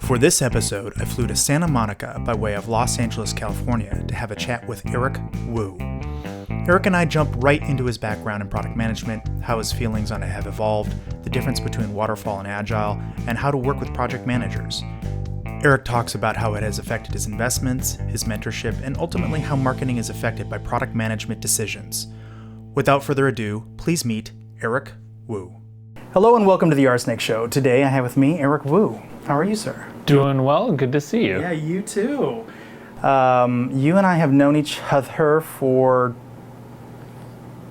For this episode, I flew to Santa Monica by way of Los Angeles, California to have a chat with Eric Wu. Eric and I jump right into his background in product management, how his feelings on it have evolved, the difference between Waterfall and Agile, and how to work with project managers. Eric talks about how it has affected his investments, his mentorship, and ultimately how marketing is affected by product management decisions. Without further ado, please meet Eric Wu. Hello and welcome to the RSnake Show. Today I have with me Eric Wu. How are you, sir? Doing well. Good to see you. Yeah, you too. You and I have known each other for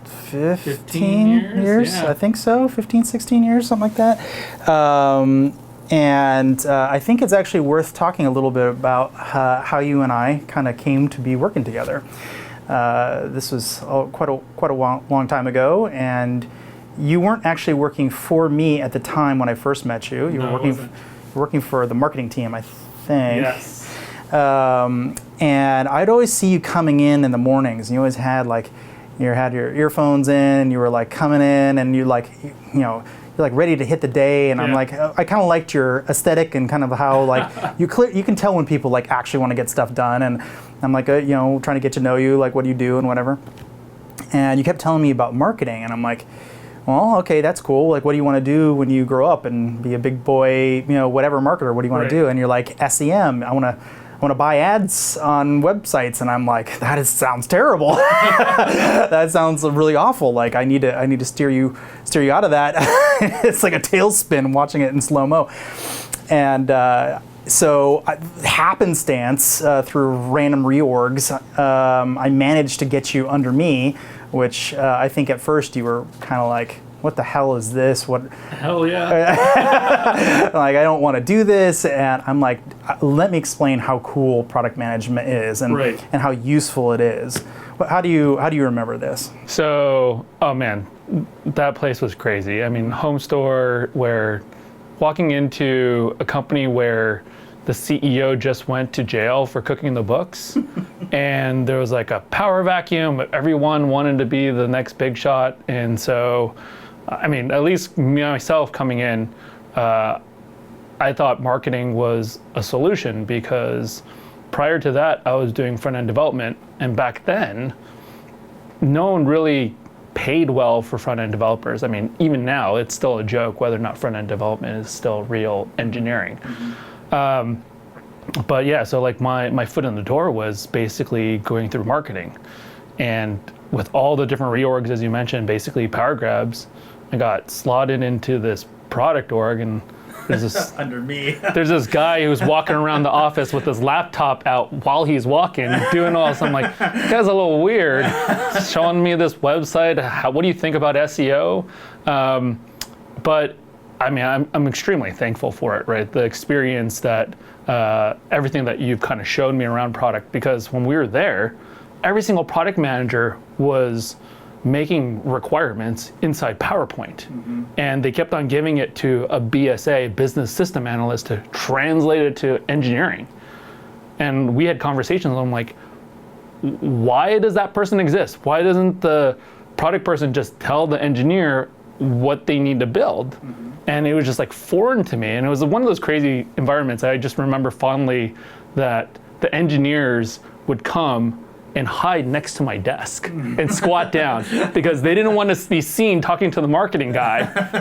15 years? Yeah. I think so, 15, 16 years, something like that. And I think it's actually worth talking a little bit about how you and I kind of came to be working together. This was quite a long time ago, and you weren't actually working for me at the time when I first met you. You were working for the marketing team, I think. Yes. And I'd always see you coming in the mornings, and you always had you had your earphones in, you were like coming in, and you're like ready to hit the day. And Yeah. I'm like, I kind of liked your aesthetic and kind of how you can tell when people actually want to get stuff done. And I'm like, trying to get to know you, like what do you do and whatever. And you kept telling me about marketing, and I'm like, well, okay, that's cool. Like, what do you want to do when you grow up and be a big boy, whatever marketer? What do you want to do? And you're like, SEM. I want to buy ads on websites. And I'm like, sounds terrible. That sounds really awful. Like, I need to steer you out of that. It's like a tailspin watching it in slow mo. And so happenstance through random reorgs, I managed to get you under me, which I think at first you were kind of like, what the hell is this? What? Hell yeah. Like, I don't want to do this. And I'm like, let me explain how cool product management is and how useful it is. How do you remember this? So, oh man, that place was crazy. I mean, home store where walking into a company where the CEO just went to jail for cooking the books, and there was like a power vacuum. Everyone wanted to be the next big shot, and so, I mean, at least myself coming in, I thought marketing was a solution because prior to that, I was doing front-end development, and back then, no one really paid well for front-end developers. I mean, even now, it's still a joke whether or not front-end development is still real engineering. But yeah, so like my foot in the door was basically going through marketing. And with all the different reorgs, as you mentioned, basically power grabs, I got slotted into this product org, and there's this Under me. there's this guy who's walking around the office with his laptop out while he's walking, doing all this. I'm like, this guy's a little weird, showing me this website. What do you think about SEO? But I mean, I'm extremely thankful for it, right? The experience that everything that you've kind of showed me around product, because when we were there, every single product manager was making requirements inside PowerPoint. And they kept on giving it to a BSA, business system analyst, to translate it to engineering. And we had conversations, I'm like, why does that person exist? Why doesn't the product person just tell the engineer what they need to build? And it was just like foreign to me. And it was one of those crazy environments. I just remember fondly that the engineers would come and hide next to my desk and squat down because they didn't want to be seen talking to the marketing guy,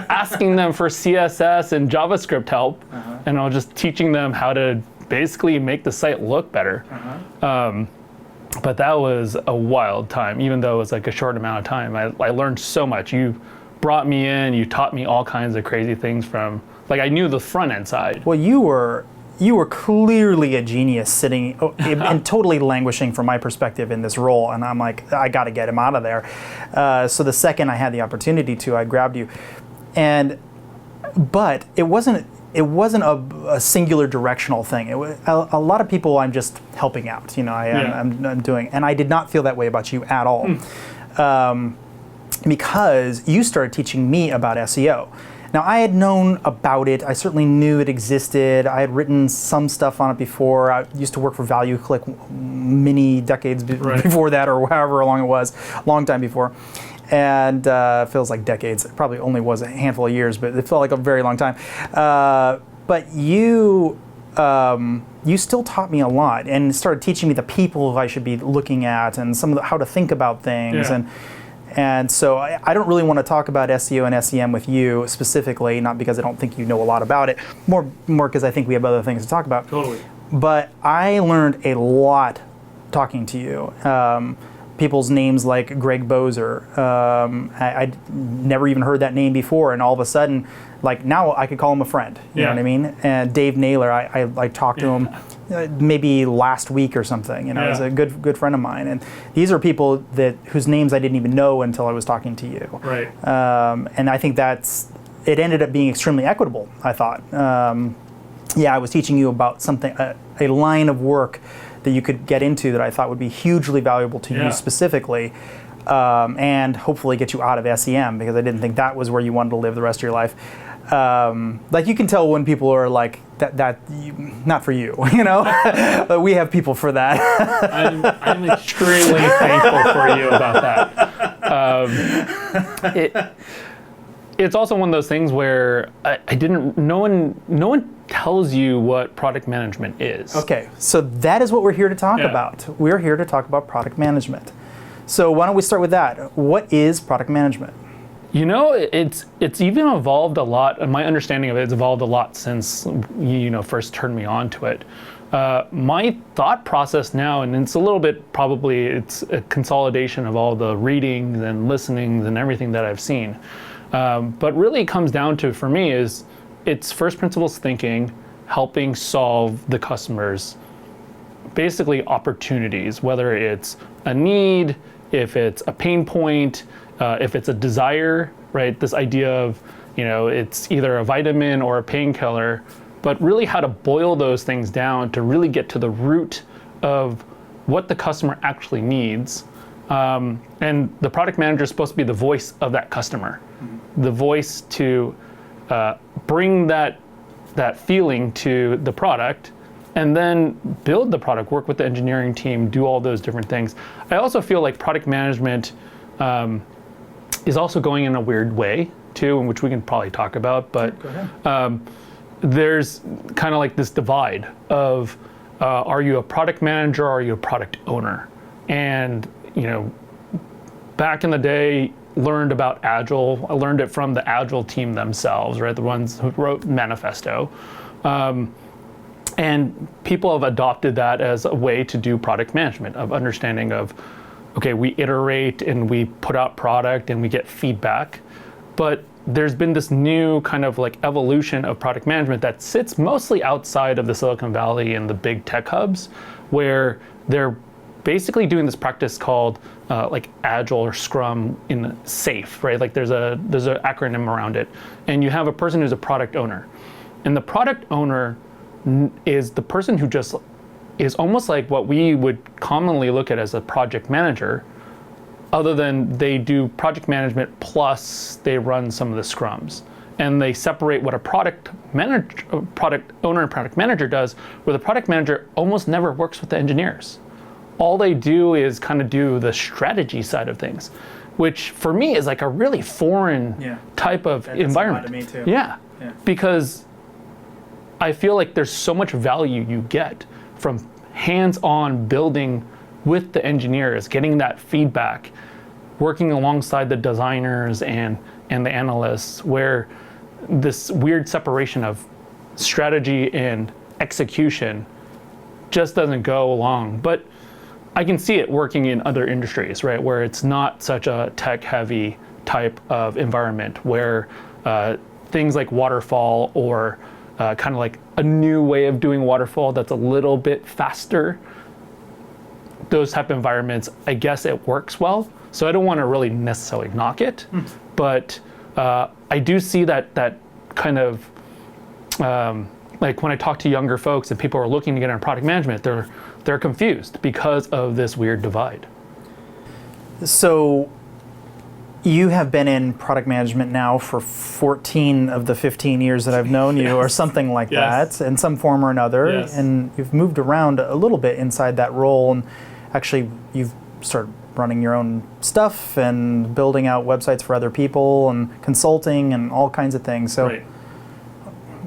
asking them for CSS and JavaScript help. And I was just teaching them how to basically make the site look better. But that was a wild time, even though it was like a short amount of time. I learned so much. You brought me in, you taught me all kinds of crazy things from, like, I knew the front end side. Well, you were clearly a genius sitting and totally languishing from my perspective in this role. And I'm like, I got to get him out of there. So the second I had the opportunity to, I grabbed you. But it wasn't a singular directional thing. It was a lot of people I'm just helping out. I'm doing, and I did not feel that way about you at all. Because you started teaching me about SEO. Now, I had known about it. I certainly knew it existed. I had written some stuff on it before. I used to work for ValueClick many decades before that, or however long it was, long time before. And feels like decades. It probably only was a handful of years, but it felt like a very long time. But you you still taught me a lot and started teaching me the people I should be looking at and how to think about things. Yeah. And so I don't really want to talk about SEO and SEM with you specifically, not because I don't think you know a lot about it, more because I think we have other things to talk about. Totally. But I learned a lot talking to you. People's names like Greg Bozer. I'd never even heard that name before, and all of a sudden, like now I could call him a friend. You know what I mean? And Dave Naylor, I talked to him maybe last week or something. You know, he's a good friend of mine. And these are people whose names I didn't even know until I was talking to you. Right. And I think it ended up being extremely equitable, I thought. I was teaching you about something, a line of work that you could get into that I thought would be hugely valuable to you specifically, and hopefully get you out of SEM, because I didn't think that was where you wanted to live the rest of your life. Like you can tell when people are like, not for you, you know? But we have people for that. I'm extremely thankful for you about that. It's also one of those things where no one tells you what product management is. Okay, so that is what we're here to talk about. We're here to talk about product management. So why don't we start with that? What is product management? You know, it's even evolved a lot, and my understanding of it has evolved a lot since you first turned me on to it. My thought process now, and it's a little bit probably, it's a consolidation of all the readings and listenings and everything that I've seen. But really it comes down to, for me, is it's first principles thinking, helping solve the customer's basically opportunities, whether it's a need, if it's a pain point, if it's a desire, right? This idea of, it's either a vitamin or a painkiller, but really how to boil those things down to really get to the root of what the customer actually needs. And the product manager is supposed to be the voice of that customer, the voice to bring that feeling to the product, and then build the product, work with the engineering team, do all those different things. I also feel like product management is also going in a weird way too, in which we can probably talk about, but there's kind of like this divide of are you a product manager or are you a product owner? And back in the day, learned about Agile. I learned it from the Agile team themselves, right? The ones who wrote Manifesto. And people have adopted that as a way to do product management, of understanding of, okay, we iterate and we put out product and we get feedback. But there's been this new kind of like evolution of product management that sits mostly outside of the Silicon Valley and the big tech hubs, where they're basically doing this practice called like Agile or Scrum in SAFe, right? Like there's an acronym around it. And you have a person who's a product owner. And the product owner is the person who just is almost like what we would commonly look at as a project manager, other than they do project management plus they run some of the scrums. And they separate what a product owner and product manager does, where the product manager almost never works with the engineers. All they do is kind of do the strategy side of things, which for me is like a really foreign type of environment. To me too. Yeah, because I feel like there's so much value you get from hands-on building with the engineers, getting that feedback, working alongside the designers and the analysts, where this weird separation of strategy and execution just doesn't go along. But I can see it working in other industries, right, where it's not such a tech-heavy type of environment, where things like Waterfall or kind of like a new way of doing Waterfall that's a little bit faster, those type of environments, I guess it works well. So I don't want to really necessarily knock it, but I do see that kind of, like when I talk to younger folks and people are looking to get into product management, they're confused because of this weird divide. So you have been in product management now for 14 of the 15 years that I've known you, or something like that, in some form or another. And you've moved around a little bit inside that role, and actually you've started running your own stuff and building out websites for other people and consulting and all kinds of things. So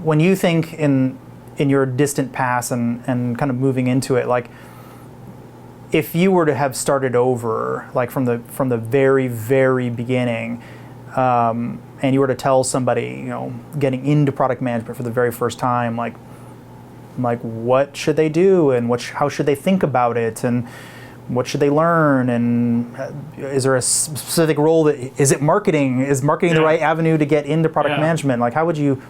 when you think in in your distant past and kind of moving into it, like if you were to have started over, like from the very, very beginning, and you were to tell somebody, getting into product management for the very first time, like what should they do, and how should they think about it, and what should they learn, and is there a specific role is it marketing? Is marketing the right avenue to get into product management? Like how would you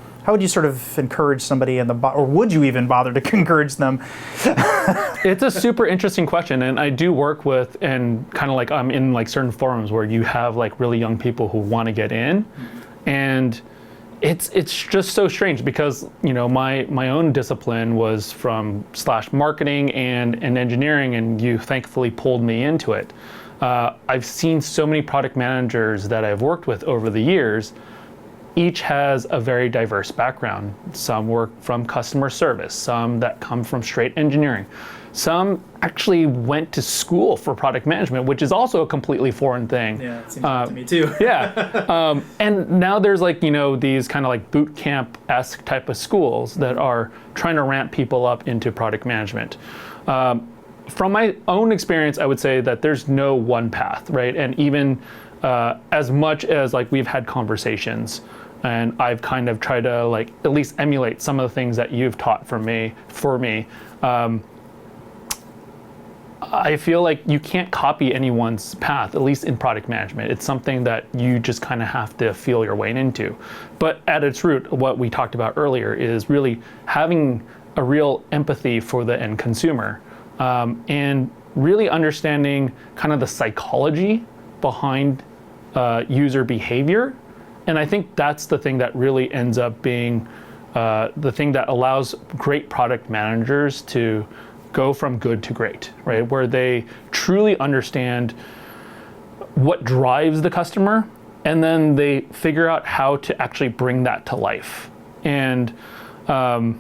sort of encourage somebody or would you even bother to encourage them? It's a super interesting question, and I do work with, and kind of like I'm in like certain forums where you have like really young people who want to get in, and it's just so strange because my own discipline was from /marketing and engineering, and you thankfully pulled me into it. I've seen so many product managers that I've worked with over the years. Each has a very diverse background. Some work from customer service, some that come from straight engineering. Some actually went to school for product management, which is also a completely foreign thing. Yeah, it seems like to me too. And now there's like, these kind of like boot camp-esque type of schools that are trying to ramp people up into product management. From my own experience, I would say that there's no one path, right? And even as much as like we've had conversations, and I've kind of tried to like at least emulate some of the things that you've taught for me. I feel like you can't copy anyone's path, at least in product management. It's something that you just kind of have to feel your way into. But at its root, what we talked about earlier is really having a real empathy for the end consumer, and really understanding kind of the psychology behind user behavior. And I think that's the thing that really ends up being the thing that allows great product managers to go from good to great, right? Where they truly understand what drives the customer, and then they figure out how to actually bring that to life. And I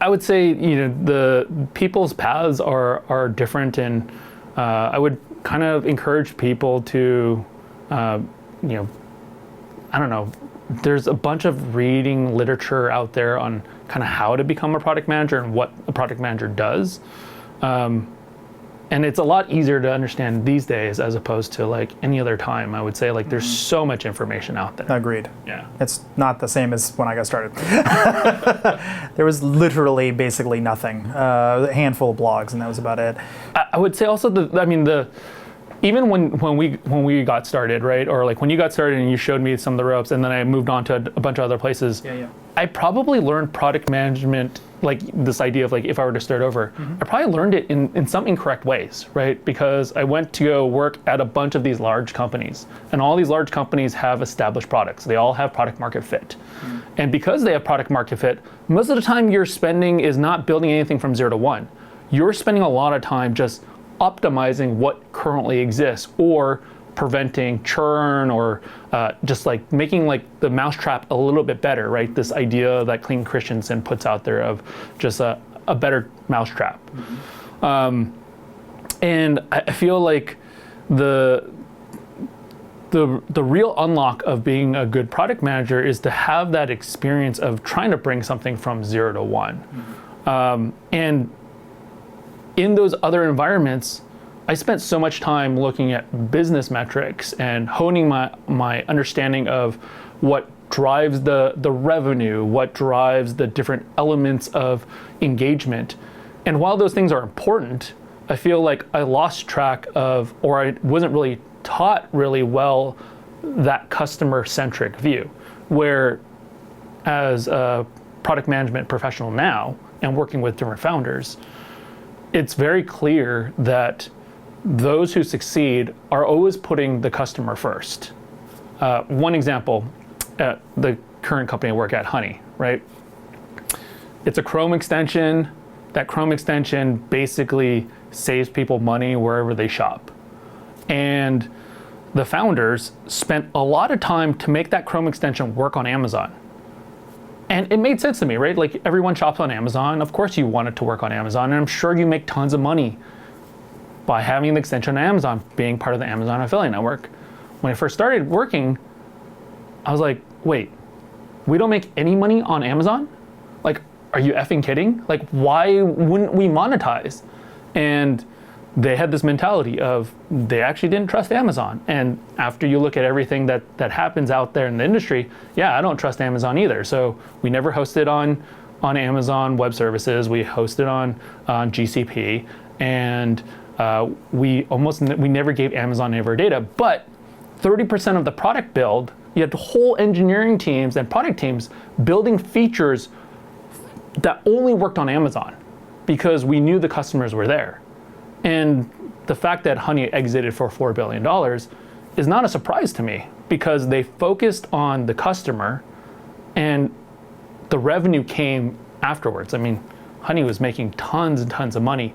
would say, the people's paths are different, and I would kind of encourage people to, I don't know, there's a bunch of reading literature out there on kind of how to become a product manager and what a product manager does. And it's a lot easier to understand these days as opposed to like any other time. I would say like there's so much information out there. Agreed. Yeah. It's not the same as when I got started. There was literally basically nothing. A handful of blogs, and that was about it. I would say also even when we got started, right? Or like when you got started and you showed me some of the ropes, and then I moved on to a bunch of other places. Yeah. I probably learned product management, like this idea of like if I were to start over, I probably learned it in some incorrect ways, right? Because I went to go work at a bunch of these large companies, and all these large companies have established products. They all have product market fit. And because they have product market fit, most of the time your spending is not building anything from 0 to 1. You're spending a lot of time just optimizing what currently exists, or preventing churn, or just like making like the mousetrap a little bit better, right? This idea that Clayton Christensen puts out there of just a better mousetrap. And I feel like the real unlock of being a good product manager is to have that experience of trying to bring something from 0 to 1. And in those other environments, I spent so much time looking at business metrics and honing my understanding of what drives the revenue, what drives the different elements of engagement. And while those things are important, I feel like I lost track of, or I wasn't really taught really well, that customer-centric view, where as a product management professional now and working with different founders, it's very clear that those who succeed are always putting the customer first. One example, at the current company I work at, Honey, right? It's a Chrome extension. That Chrome extension basically saves people money wherever they shop. And the founders spent a lot of time to make that Chrome extension work on Amazon. And it made sense to me, right? Like everyone shops on Amazon. Of course you want it to work on Amazon, and I'm sure you make tons of money by having the extension on Amazon, being part of the Amazon affiliate network. When I first started working, I was like, wait, we don't make any money on Amazon? Like, are you effing kidding? Like, why wouldn't we monetize? And they had this mentality of they actually didn't trust Amazon. And after you look at everything that happens out there in the industry, yeah, I don't trust Amazon either. So we never hosted on Amazon Web Services. We hosted on GCP, and we never gave Amazon any of our data. But 30% of the product build, you had whole engineering teams and product teams building features that only worked on Amazon because we knew the customers were there. And the fact that Honey exited for $4 billion is not a surprise to me because they focused on the customer and the revenue came afterwards. I mean, Honey was making tons and tons of money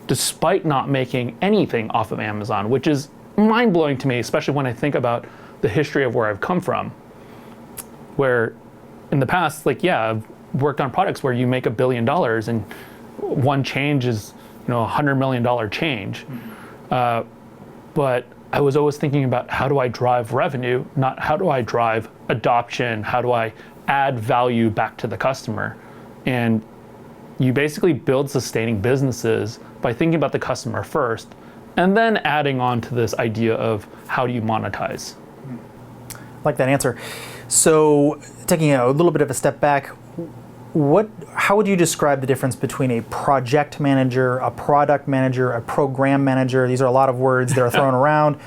despite not making anything off of Amazon, which is mind-blowing to me, especially when I think about the history of where I've come from, where in the past, like, yeah, I've worked on products where you make $1 billion and one change is, $100 million change. But I was always thinking about how do I drive revenue, not how do I drive adoption, how do I add value back to the customer. And you basically build sustaining businesses by thinking about the customer first, and then adding on to this idea of how do you monetize. I like that answer. So taking a little bit of a step back, how would you describe the difference between a project manager, a product manager, a program manager? These are a lot of words that are thrown around.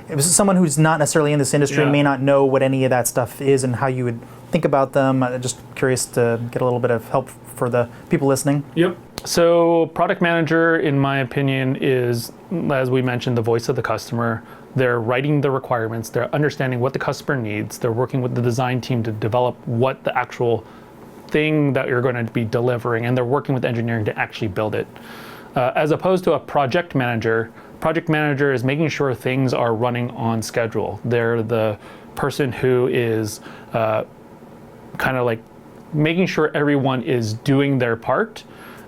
It was someone who's not necessarily in this industry may not know what any of that stuff is and how you would think about them. I'm just curious to get a little bit of help for the people listening. Yep. So product manager, in my opinion, is, as we mentioned, the voice of the customer. They're writing the requirements. They're understanding what the customer needs. They're working with the design team to develop what the actual thing that you're going to be delivering, and they're working with engineering to actually build it. As opposed to a project manager is making sure things are running on schedule. They're the person who is kind of like making sure everyone is doing their part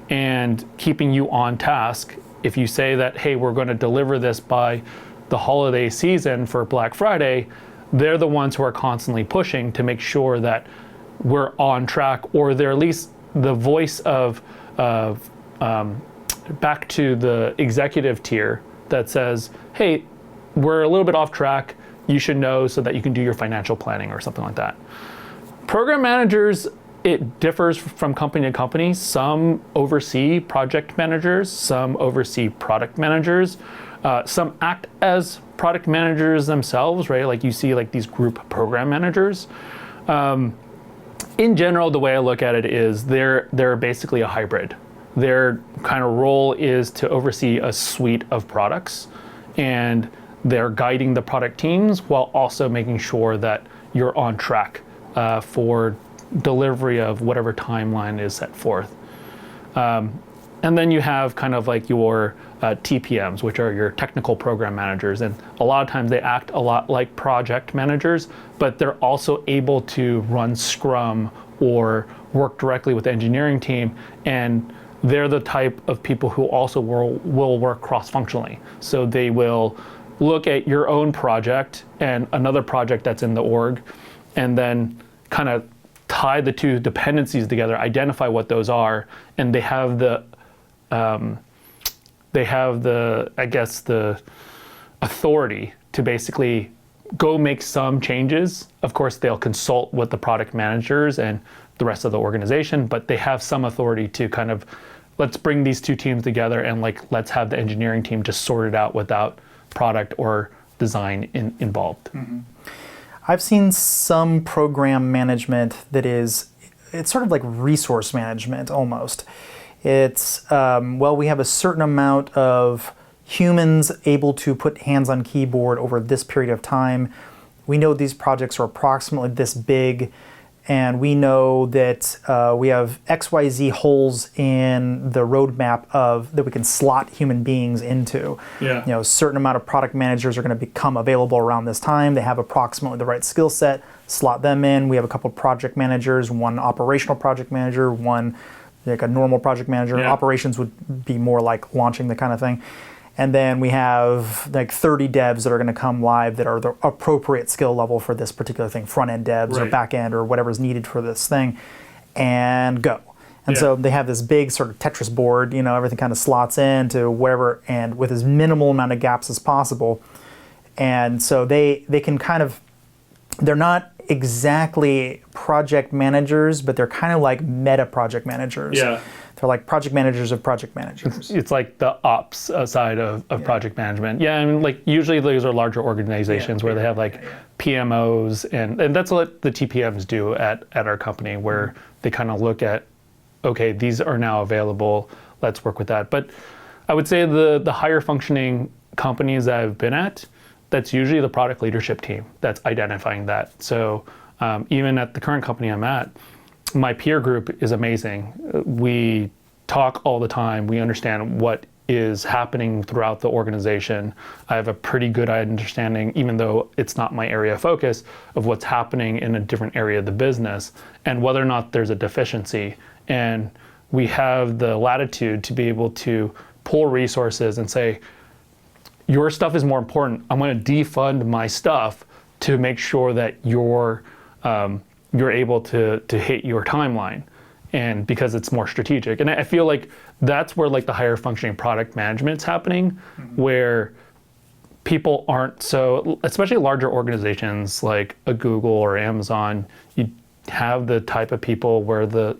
and keeping you on task. If you say that, hey, we're going to deliver this by the holiday season for Black Friday, they're the ones who are constantly pushing to make sure that we're on track, or they're at least the voice of back to the executive tier that says, hey, we're a little bit off track, you should know so that you can do your financial planning or something like that. Program managers, it differs from company to company. Some oversee project managers, some oversee product managers, some act as product managers themselves, right? Like you see like these group program managers. In general, the way I look at it is they're basically a hybrid. Their kind of role is to oversee a suite of products, and they're guiding the product teams while also making sure that you're on track for delivery of whatever timeline is set forth. And then you have kind of like your TPMs, which are your technical program managers. And a lot of times they act a lot like project managers, but they're also able to run Scrum or work directly with the engineering team. And they're the type of people who also will work cross-functionally. So they will look at your own project and another project that's in the org, and then kind of tie the two dependencies together, identify what those are, and they have the I guess the authority to basically go make some changes. Of course, they'll consult with the product managers and the rest of the organization, but they have some authority to kind of, let's bring these two teams together and like, let's have the engineering team just sort it out without product or design involved. Mm-hmm. I've seen some program management it's sort of like resource management almost. It's, we have a certain amount of humans able to put hands on keyboard over this period of time. We know these projects are approximately this big, and we know that we have XYZ holes in the roadmap that we can slot human beings into. Yeah. A certain amount of product managers are going to become available around this time. They have approximately the right skill set, slot them in. We have a couple of project managers, one operational project manager, one like a normal project manager. Yeah. Operations would be more like launching the kind of thing. And then we have like 30 devs that are going to come live that are the appropriate skill level for this particular thing, front-end devs or back-end or whatever's needed for this thing, and go. And so they have this big sort of Tetris board, everything kind of slots into wherever, and with as minimal amount of gaps as possible. And so they can kind of, they're not exactly project managers, but they're kind of like meta project managers. Yeah. They're like project managers of project managers. It's like the ops side of project management. Yeah, and like usually those are larger organizations where they have like PMOs, and that's what the TPMs do at our company, where they kind of look at, okay, these are now available, let's work with that. But I would say the higher functioning companies that I've been at, that's usually the product leadership team that's identifying that. So even at the current company I'm at, my peer group is amazing. We talk all the time. We understand what is happening throughout the organization. I have a pretty good understanding, even though it's not my area of focus, of what's happening in a different area of the business and whether or not there's a deficiency. And we have the latitude to be able to pull resources and say, your stuff is more important. I'm going to defund my stuff to make sure that you're able to hit your timeline, and because it's more strategic. And I feel like that's where like the higher functioning product management's happening, where people aren't so, especially larger organizations like a Google or Amazon, you have the type of people where the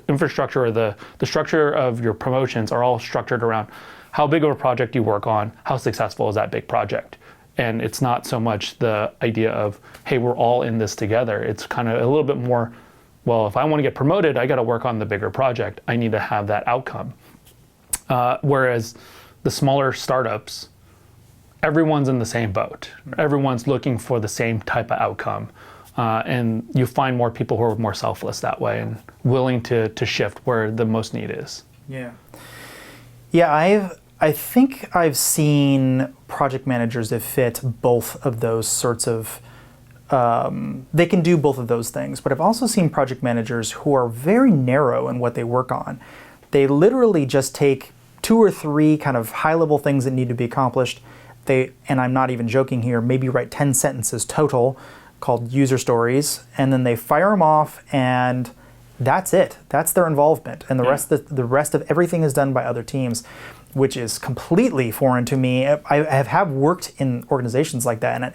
infrastructure or the structure of your promotions are all structured around how big of a project you work on, how successful is that big project. And it's not so much the idea of, hey, we're all in this together. It's kind of a little bit more, well, if I want to get promoted, I got to work on the bigger project. I need to have that outcome. Whereas the smaller startups, everyone's in the same boat. Everyone's looking for the same type of outcome. And you find more people who are more selfless that way and willing to shift where the most need is. Yeah. Yeah, I think I've seen project managers that fit both of those sorts of, they can do both of those things, but I've also seen project managers who are very narrow in what they work on. They literally just take 2 or 3 kind of high-level things that need to be accomplished. And I'm not even joking here, maybe write 10 sentences total called user stories, and then they fire them off, and that's it. That's their involvement. And the rest of everything is done by other teams, which is completely foreign to me. I have worked in organizations like that, and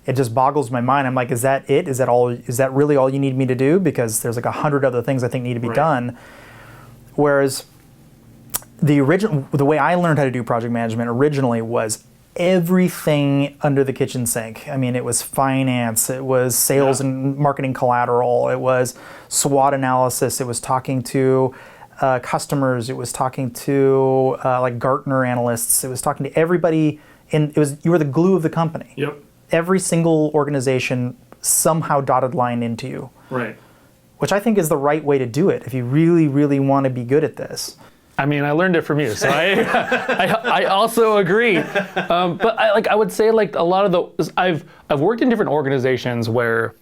it just boggles my mind. I'm like, is that it? Is that really all you need me to do? Because there's like 100 other things I think need to be done. Whereas the way I learned how to do project management originally was everything under the kitchen sink. I mean, it was finance, it was sales and marketing collateral, it was SWOT analysis, it was talking to customers, it was talking to like Gartner analysts, it was talking to everybody, and you were the glue of the company. Yep. Every single organization somehow dotted line into you. Right. Which I think is the right way to do it if you really, really want to be good at this. I mean, I learned it from you, so I also agree. But I would say like a lot of I've worked in different organizations where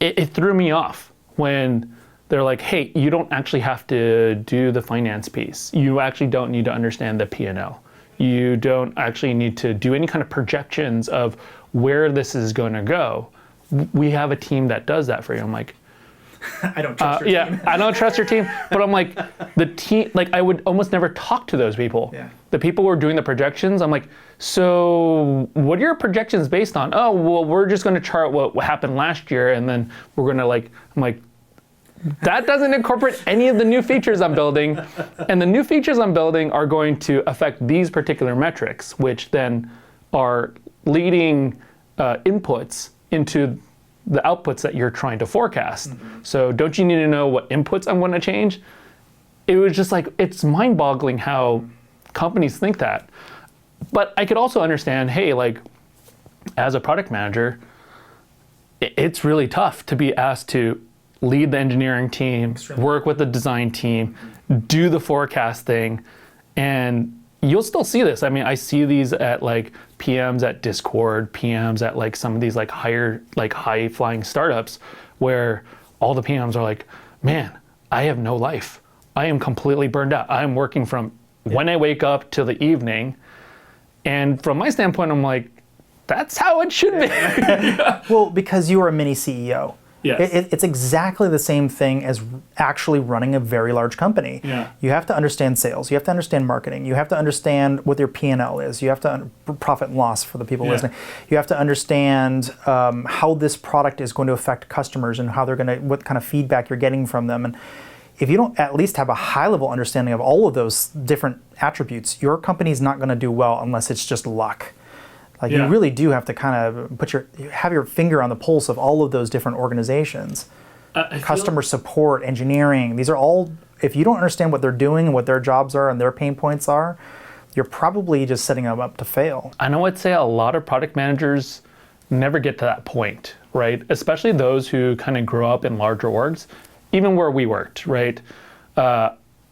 it threw me off when they're like, hey, you don't actually have to do the finance piece. You actually don't need to understand the P&L. You don't actually need to do any kind of projections of where this is going to go. We have a team that does that for you. I'm like, I don't trust your team. I don't trust your team, but I'm like, the team, like I would almost never talk to those people. Yeah. The people who are doing the projections, I'm like, so what are your projections based on? Oh, well, we're just going to chart what happened last year, and then we're going to I'm like, that doesn't incorporate any of the new features I'm building, and the new features I'm building are going to affect these particular metrics, which then are leading inputs into the outputs that you're trying to forecast. Mm-hmm. So don't you need to know what inputs I'm going to change? It was just like, it's mind-boggling how companies think that. But I could also understand, hey, like as a product manager, it's really tough to be asked to lead the engineering team, work with the design team, do the forecasting, and you'll still see this. I mean, I see these at like PMs at Discord, PMs at like some of these like high flying startups where all the PMs are like, man, I have no life. I am completely burned out. I am working from when I wake up till the evening. And from my standpoint, I'm like, that's how it should be. Well, because you are a mini CEO. Yes. It's exactly the same thing as actually running a very large company. Yeah. You have to understand sales. You have to understand marketing. You have to understand what their P&L is. You have to profit and loss for the people listening. You have to understand how this product is going to affect customers and how they're going to, what kind of feedback you're getting from them. And if you don't at least have a high-level understanding of all of those different attributes, your company's not going to do well unless it's just luck. Like you really do have to kind of have your finger on the pulse of all of those different organizations. Customer support, engineering, these are all, if you don't understand what they're doing and what their jobs are and their pain points are, you're probably just setting them up to fail. I know I'd say a lot of product managers never get to that point, right? Especially those who kind of grow up in larger orgs, even where we worked, right?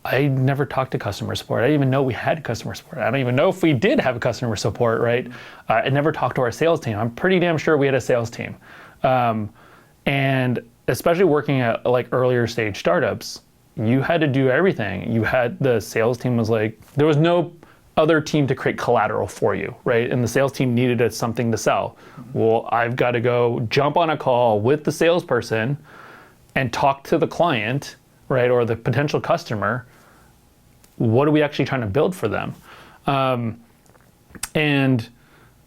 I never talked to customer support. I didn't even know we had customer support. I don't even know if we did have customer support, right? I never talked to our sales team. I'm pretty damn sure we had a sales team. And especially working at like earlier stage startups, you had to do everything. You had, the sales team was like, there was no other team to create collateral for you, right? And the sales team needed something to sell. Well, I've got to go jump on a call with the salesperson and talk to the client, right? Or the potential customer. What are we actually trying to build for them? And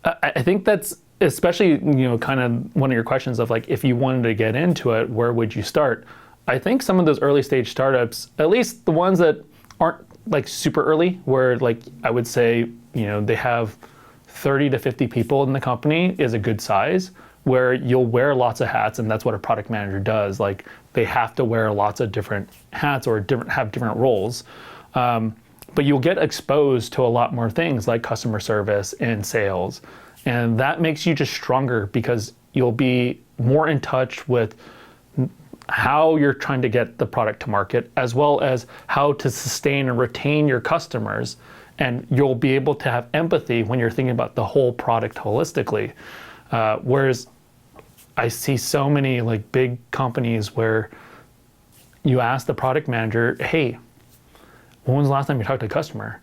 I think that's especially, kind of one of your questions of like, if you wanted to get into it, where would you start? I think some of those early stage startups, at least the ones that aren't like super early, where like I would say, they have 30 to 50 people in the company is a good size, where you'll wear lots of hats, and that's what a product manager does. Like they have to wear lots of different hats or have different roles. But you'll get exposed to a lot more things like customer service and sales. And that makes you just stronger because you'll be more in touch with how you're trying to get the product to market, as well as how to sustain and retain your customers. And you'll be able to have empathy when you're thinking about the whole product holistically. Whereas I see so many like big companies where you ask the product manager, hey, when was the last time you talked to a customer?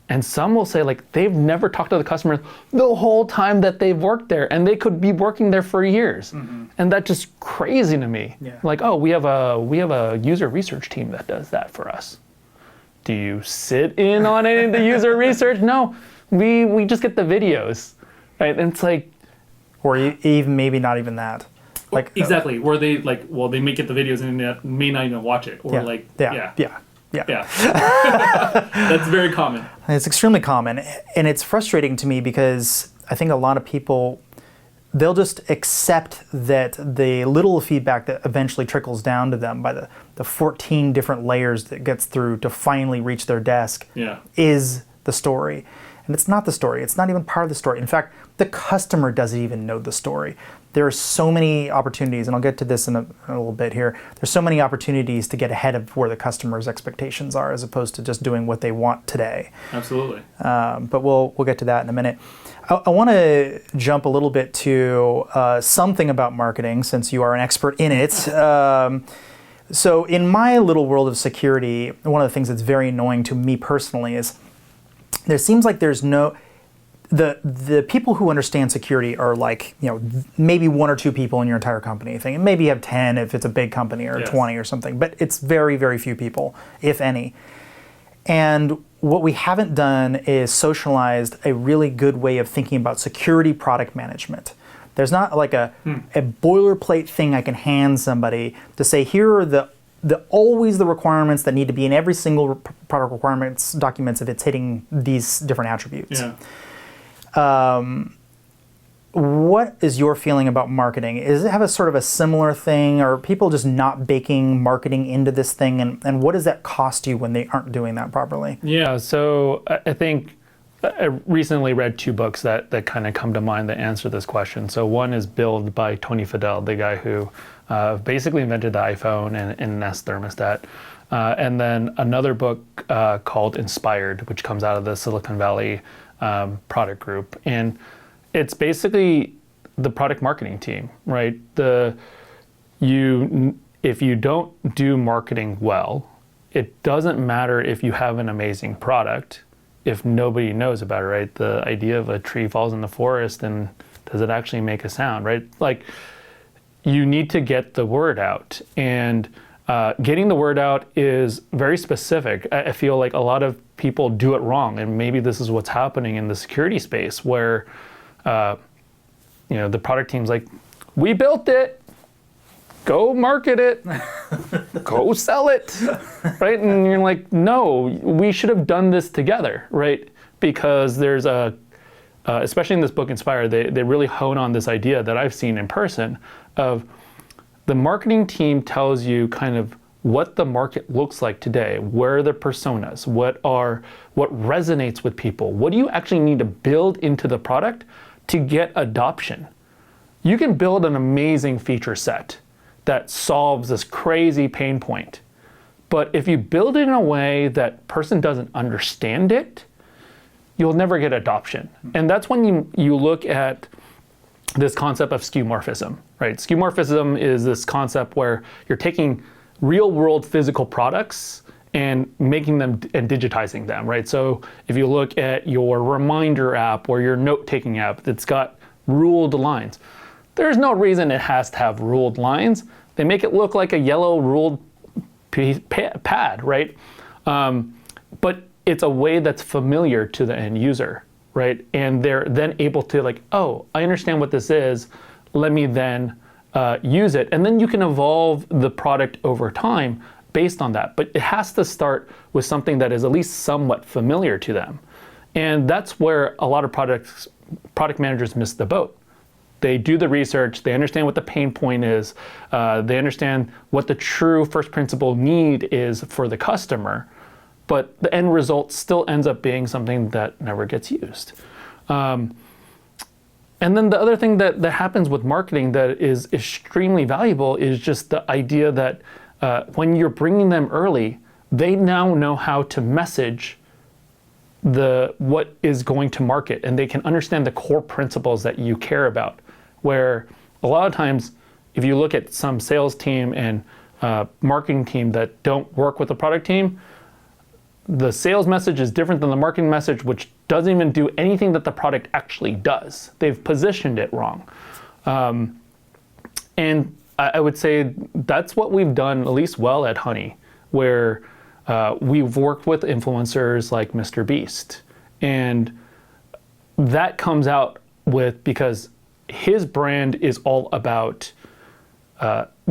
And some will say like they've never talked to the customer the whole time that they've worked there, and they could be working there for years. And that's just crazy to me. Like, oh, we have a user research team that does that for us. Do you sit in on any of the user research? No, we just get the videos, right? And it's like, or even maybe not even that. Like exactly, where they like, well, they may get the videos and may not even watch it, or Yeah. That's very common. It's extremely common. And it's frustrating to me because I think a lot of people, they'll just accept that the little feedback that eventually trickles down to them by the 14 different layers that gets through to finally reach their desk is the story. And it's not the story. It's not even part of the story. In fact, the customer doesn't even know the story. There are so many opportunities, and I'll get to this in a little bit here. There's so many opportunities to get ahead of where the customer's expectations are, as opposed to just doing what they want today. Absolutely. But we'll get to that in a minute. I want to jump a little bit to something about marketing, since you are an expert in it. So in my little world of security, one of the things that's very annoying to me personally is there seems like there's no... The people who understand security are like, maybe one or two people in your entire company thing. And maybe you have 10 if it's a big company, or 20 or something. But it's very, very few people, if any. And what we haven't done is socialized a really good way of thinking about security product management. There's not like a boilerplate thing I can hand somebody to say, here are always the requirements that need to be in every single product requirements documents if it's hitting these different attributes. What is your feeling about marketing? Does it have a sort of a similar thing, or are people just not baking marketing into this thing? And what does that cost you when they aren't doing that properly? Yeah, so I think I recently read 2 books that kind of come to mind that answer this question. So one is Build by Tony Fadell, the guy who basically invented the iPhone and Nest thermostat. And then another book called Inspired, which comes out of the Silicon Valley product group. And it's basically the product marketing team, right? If you don't do marketing well, it doesn't matter if you have an amazing product if nobody knows about it, right? The idea of a tree falls in the forest and does it actually make a sound, right? Like, you need to get the word out. And getting the word out is very specific. I feel like a lot of people do it wrong, and maybe this is what's happening in the security space where the product team's like, we built it, go market it, go sell it, right? And you're like, no, we should have done this together, right? Because there's especially in this book, Inspire, they really hone on this idea that I've seen in person of the marketing team tells you kind of what the market looks like today, where are the personas, what resonates with people, what do you actually need to build into the product to get adoption. You can build an amazing feature set that solves this crazy pain point, but if you build it in a way that person doesn't understand it, you'll never get adoption. And that's when you look at this concept of skeuomorphism, right? Skeuomorphism is this concept where you're taking real world physical products and making them and digitizing them, right? So if you look at your reminder app or your note-taking app that's got ruled lines, there's no reason it has to have ruled lines. They make it look like a yellow ruled pad, right? But it's a way that's familiar to the end user, right? And they're then able to like, oh, I understand what this is. Let me then use it. And then you can evolve the product over time based on that. But it has to start with something that is at least somewhat familiar to them. And that's where a lot of product managers miss the boat. They do the research, they understand what the pain point is, they understand what the true first principle need is for the customer, but the end result still ends up being something that never gets used. And then the other thing that happens with marketing that is extremely valuable is just the idea that when you're bringing them early, they now know how to message what is going to market, and they can understand the core principles that you care about. Where a lot of times, if you look at some sales team and marketing team that don't work with the product team, the sales message is different than the marketing message, which doesn't even do anything that the product actually does. They've positioned it wrong. And I would say that's what we've done at least well at Honey, where we've worked with influencers like Mr. Beast. And that comes out because his brand is all about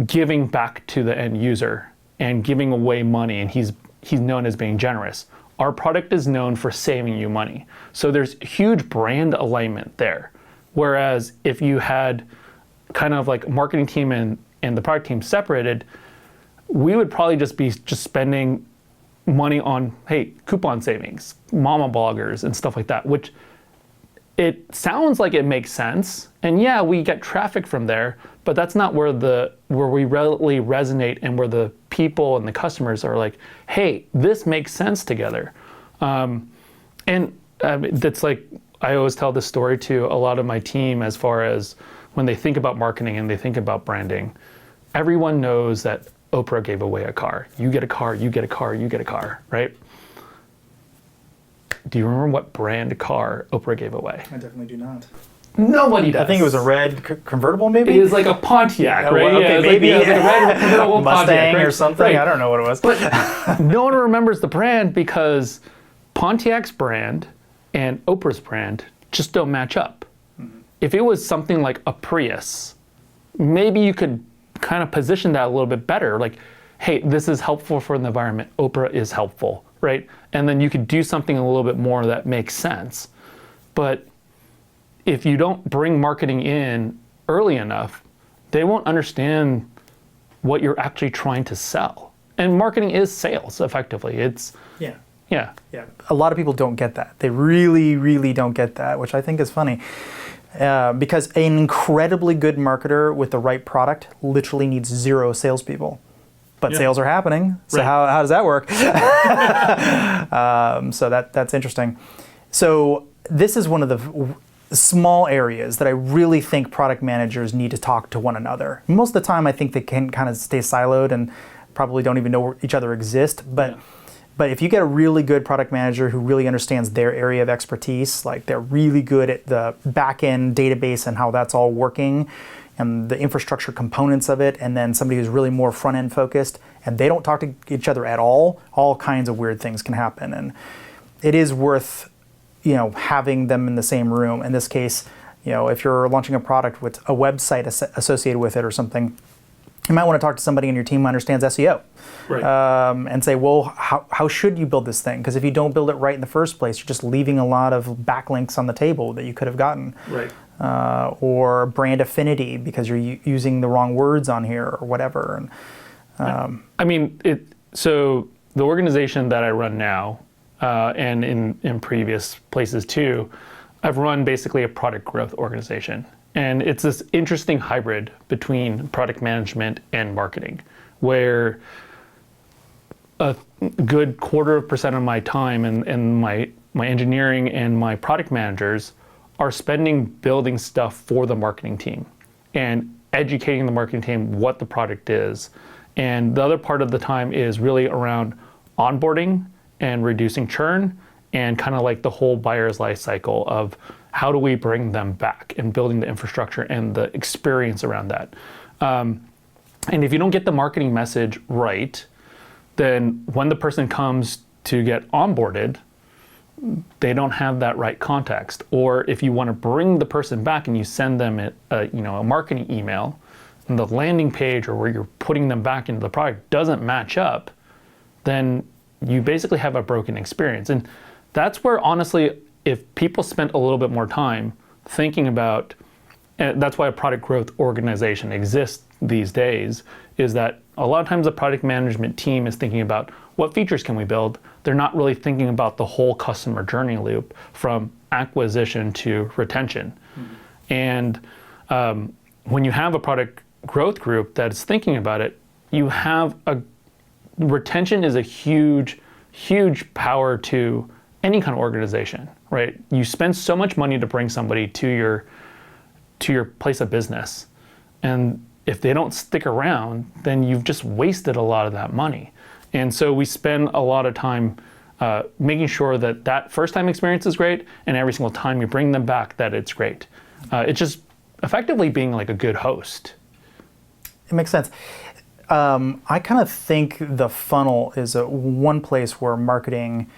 giving back to the end user and giving away money, and he's known as being generous. Our product is known for saving you money. So there's huge brand alignment there. Whereas if you had kind of like marketing team and the product team separated, we would probably just be spending money on, hey, coupon savings, mama bloggers and stuff like that, which it sounds like it makes sense. And yeah, we get traffic from there, but that's not where we really resonate and where the people and the customers are like, hey, this makes sense together. That's like, I always tell this story to a lot of my team as far as when they think about marketing and they think about branding. Everyone knows that Oprah gave away a car. You get a car, you get a car, you get a car, right? Do you remember what brand car Oprah gave away? I definitely do not. Nobody does. I think it was a red convertible, maybe? It was like a Pontiac, right? Well, okay, maybe. It was like a red convertible Mustang Pontiac, right? or something. Right. I don't know what it was. But no one remembers the brand because Pontiac's brand and Oprah's brand just don't match up. Mm-hmm. If it was something like a Prius, maybe you could kind of position that a little bit better. Like, hey, this is helpful for the environment. Oprah is helpful, right? And then you could do something a little bit more that makes sense. But if you don't bring marketing in early enough, they won't understand what you're actually trying to sell. And marketing is sales, effectively. It's yeah. A lot of people don't get that. They really, really don't get that, which I think is funny. Because an incredibly good marketer with the right product literally needs 0 salespeople. But sales are happening, so right. How does that work? So that's interesting. So this is one of the small areas that I really think product managers need to talk to one another. Most of the time I think they can kind of stay siloed and probably don't even know each other exist. But if you get a really good product manager who really understands their area of expertise, like they're really good at the back-end database and how that's all working, and the infrastructure components of it, and then somebody who's really more front end focused, and they don't talk to each other at all kinds of weird things can happen. And it is worth, having them in the same room. In this case, if you're launching a product with a website associated with it or something, you might want to talk to somebody in your team who understands SEO. Right. And say, well, how should you build this thing? Because if you don't build it right in the first place, you're just leaving a lot of backlinks on the table that you could have gotten. Right. Or brand affinity because you're using the wrong words on here or whatever. And, so the organization that I run now, and in previous places too, I've run basically a product growth organization. And it's this interesting hybrid between product management and marketing, where a good 25% of my time and my engineering and my product managers are spending building stuff for the marketing team and educating the marketing team what the product is. And the other part of the time is really around onboarding and reducing churn and kind of like the whole buyer's life cycle of how do we bring them back and building the infrastructure and the experience around that. And if you don't get the marketing message right, then when the person comes to get onboarded, they don't have that right context. Or if you want to bring the person back and you send them a marketing email, and the landing page or where you're putting them back into the product doesn't match up, then you basically have a broken experience. And that's where, honestly, if people spent a little bit more time thinking about, and that's why a product growth organization exists these days, is that a lot of times the product management team is thinking about what features can we build. They're not really thinking about the whole customer journey loop from acquisition to retention. Mm-hmm. And when you have a product growth group that's thinking about it, you have retention is a huge, huge power to any kind of organization, right? You spend so much money to bring somebody to your place of business, and if they don't stick around, then you've just wasted a lot of that money. And so we spend a lot of time making sure that first time experience is great, and every single time you bring them back, that it's great. It's just effectively being like a good host. It makes sense. I kind of think the funnel is one place where marketing,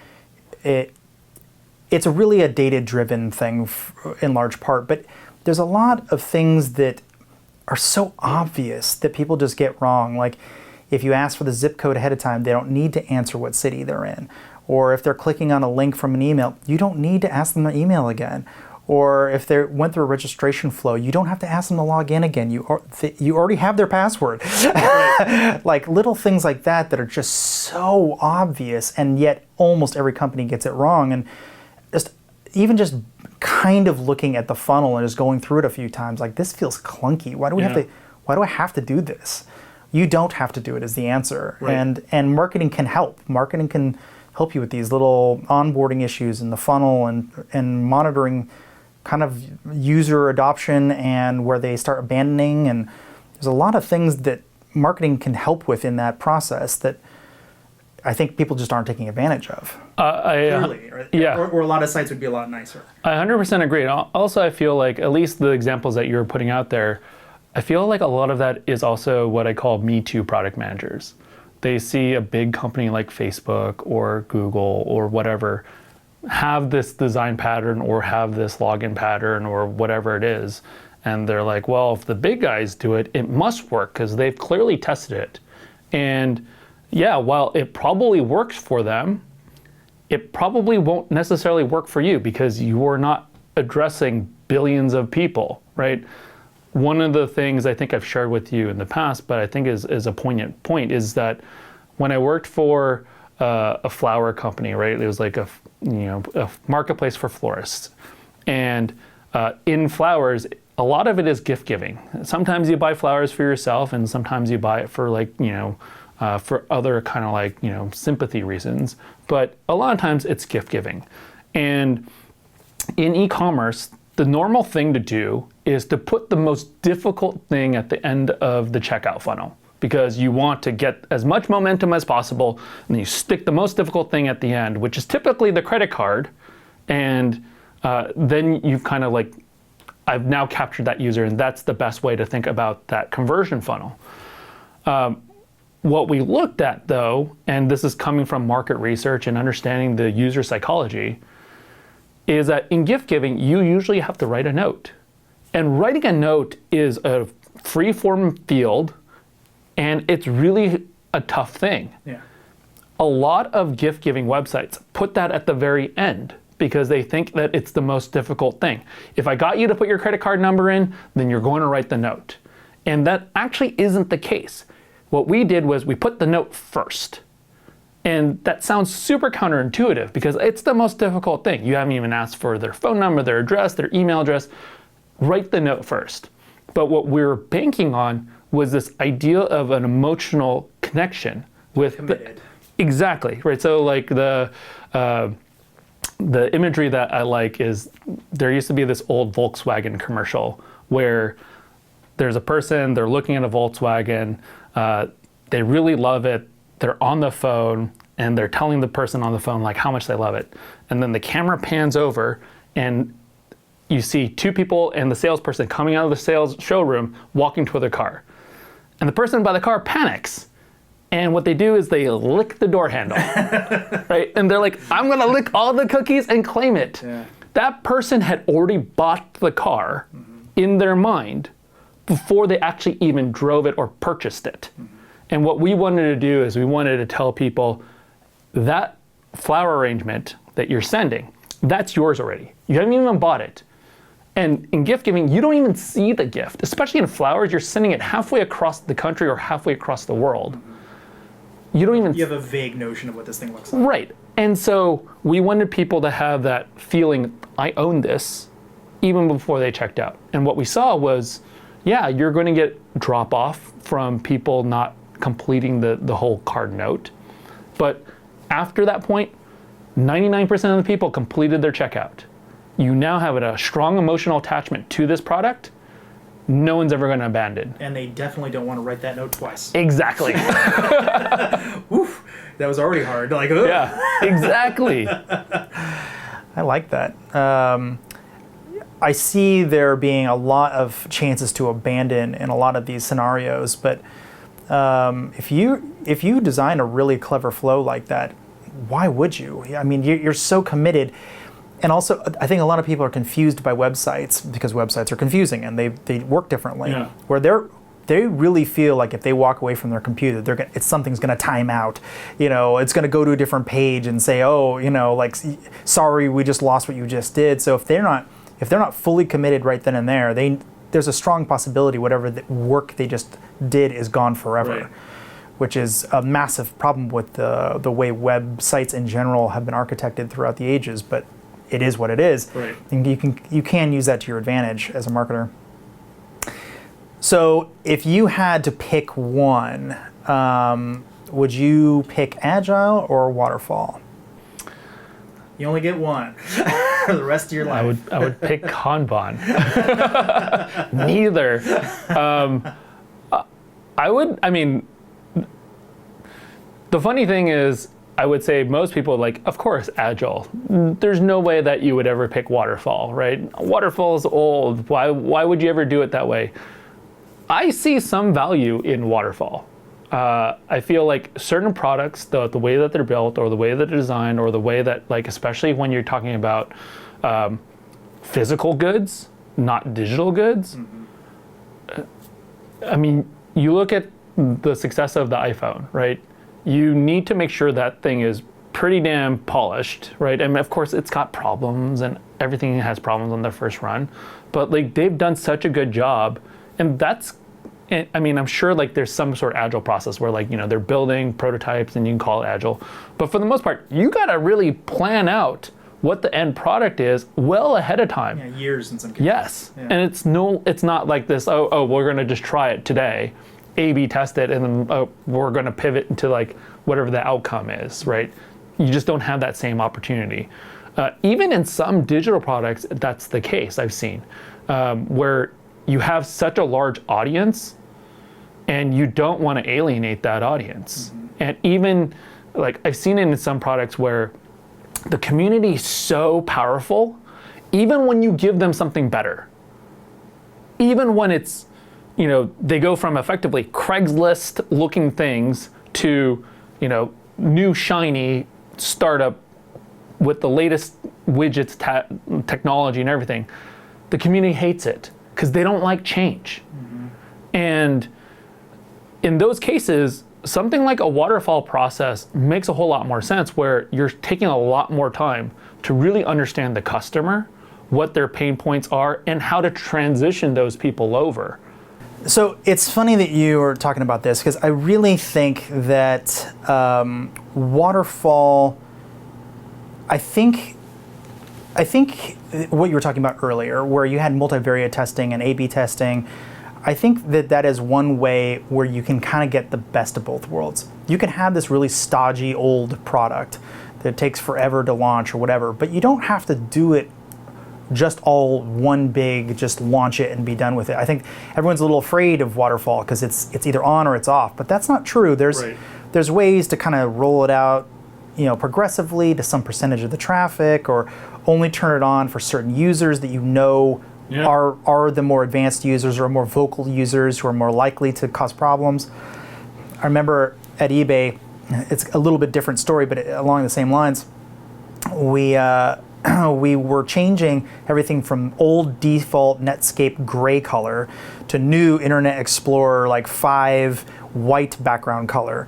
it's really a data-driven thing in large part, but there's a lot of things that are so obvious that people just get wrong. Like if you ask for the zip code ahead of time, they don't need to answer what city they're in. Or if they're clicking on a link from an email, you don't need to ask them their email again. Or if they went through a registration flow, you don't have to ask them to log in again. You already have their password. Like little things like that are just so obvious, and yet almost every company gets it wrong. And just kind of looking at the funnel and just going through it a few times, like this feels clunky. Why do I have to do this? You don't have to do it is the answer. Right. And marketing can help. Marketing can help you with these little onboarding issues in the funnel and monitoring kind of user adoption and where they start abandoning. And there's a lot of things that marketing can help with in that process that I think people just aren't taking advantage of. Clearly, right? Yeah. Or a lot of sites would be a lot nicer. I 100% agree. Also, I feel like at least the examples that you're putting out there, I feel like a lot of that is also what I call Me Too product managers. They see a big company like Facebook or Google or whatever have this design pattern or have this login pattern or whatever it is. And they're like, well, if the big guys do it, it must work because they've clearly tested it. And yeah, while it probably works for them, it probably won't necessarily work for you because you are not addressing billions of people, right? One of the things I think I've shared with you in the past, but I think is a poignant point, is that when I worked for a flower company, right? It was like a marketplace for florists. And in flowers, a lot of it is gift giving. Sometimes you buy flowers for yourself, and sometimes you buy it for for other kind of like, sympathy reasons. But a lot of times it's gift giving. And in e-commerce, the normal thing to do is to put the most difficult thing at the end of the checkout funnel, because you want to get as much momentum as possible, and then you stick the most difficult thing at the end, which is typically the credit card, and then you kind of like I've now captured that user, and that's the best way to think about that conversion funnel. What we looked at, though, and this is coming from market research and understanding the user psychology, is that in gift giving, you usually have to write a note. And writing a note is a free-form field, and it's really a tough thing. Yeah. A lot of gift-giving websites put that at the very end because they think that it's the most difficult thing. If I got you to put your credit card number in, then you're going to write the note. And that actually isn't the case. What we did was we put the note first. And that sounds super counterintuitive because it's the most difficult thing. You haven't even asked for their phone number, their address, their email address. Write the note first. But what we were banking on was this idea of an emotional connection with committed. Exactly, right? So like the imagery that I like is there used to be this old Volkswagen commercial where there's a person, they're looking at a Volkswagen, they really love it, they're on the phone, and they're telling the person on the phone like how much they love it. And then the camera pans over and you see two people and the salesperson coming out of the sales showroom walking toward their car. And the person by the car panics. And what they do is they lick the door handle, right? And they're like, I'm gonna lick all the cookies and claim it. Yeah. That person had already bought the car in their mind before they actually even drove it or purchased it. And what we wanted to do is we wanted to tell people that flower arrangement that you're sending, that's yours already. You haven't even bought it. And in gift giving, you don't even see the gift, especially in flowers. You're sending it halfway across the country or halfway across the world. You don't even... You have a vague notion of what this thing looks like. Right. And so we wanted people to have that feeling, I own this, even before they checked out. And what we saw was, yeah, you're going to get drop off from people not completing the whole card note. But after that point, 99% of the people completed their checkout. You now have a strong emotional attachment to this product. No one's ever going to abandon. And they definitely don't want to write that note twice. Exactly. Oof, that was already hard. Like, ugh. Yeah, exactly. I like that. I see there being a lot of chances to abandon in a lot of these scenarios, but if you design a really clever flow like that, why would you? I mean, you're so committed. And also, I think a lot of people are confused by websites because websites are confusing and they work differently. Yeah. Where they really feel like if they walk away from their computer, something's going to time out. It's going to go to a different page and say, oh, like, sorry, we just lost what you just did. So if they're not fully committed right then and there, there's a strong possibility whatever the work they just did is gone forever. Right. Which is a massive problem with the way websites in general have been architected throughout the ages. But it is what it is. Right. And you can use that to your advantage as a marketer. So if you had to pick one, would you pick Agile or Waterfall? You only get one for the rest of your life. I would pick Kanban. Neither. The funny thing is, I would say most people of course, Agile. There's no way that you would ever pick Waterfall, right? Waterfall is old. Why would you ever do it that way? I see some value in Waterfall. I feel like certain products, the way that they're built or the way that they're designed or the way that, especially when you're talking about physical goods, not digital goods. I mean, you look at the success of the iPhone, right? You need to make sure that thing is pretty damn polished, right? And of course, it's got problems and everything has problems on the first run, but they've done such a good job. And I'm sure there's some sort of Agile process where they're building prototypes and you can call it Agile. But for the most part, you got to really plan out what the end product is well ahead of time. Yeah, years in some cases. Yes. Yeah. And it's not like this, we're going to just try it today. A/B test it, and then we're going to pivot into whatever the outcome is, right? You just don't have that same opportunity. Even in some digital products, that's the case I've seen, where you have such a large audience, and you don't want to alienate that audience. And even I've seen it in some products where the community is so powerful, even when you give them something better, even when it's, they go from effectively Craigslist looking things to, new shiny startup with the latest widgets, technology and everything, the community hates it because they don't like change. And in those cases, something like a waterfall process makes a whole lot more sense, where you're taking a lot more time to really understand the customer, what their pain points are, and how to transition those people over. So it's funny that you are talking about this, because I really think that waterfall, I think what you were talking about earlier, where you had multivariate testing and A/B testing, I think that is one way where you can kind of get the best of both worlds. You can have this really stodgy old product that takes forever to launch or whatever, but you don't have to do it just all one big, just launch it and be done with it. I think everyone's a little afraid of waterfall because it's either on or it's off, but that's not true. There's ways to kind of roll it out, progressively to some percentage of the traffic, or only turn it on for certain users that are the more advanced users or more vocal users who are more likely to cause problems. I remember at eBay, it's a little bit different story, but along the same lines, we were changing everything from old default Netscape gray color to new Internet Explorer like 5 white background color.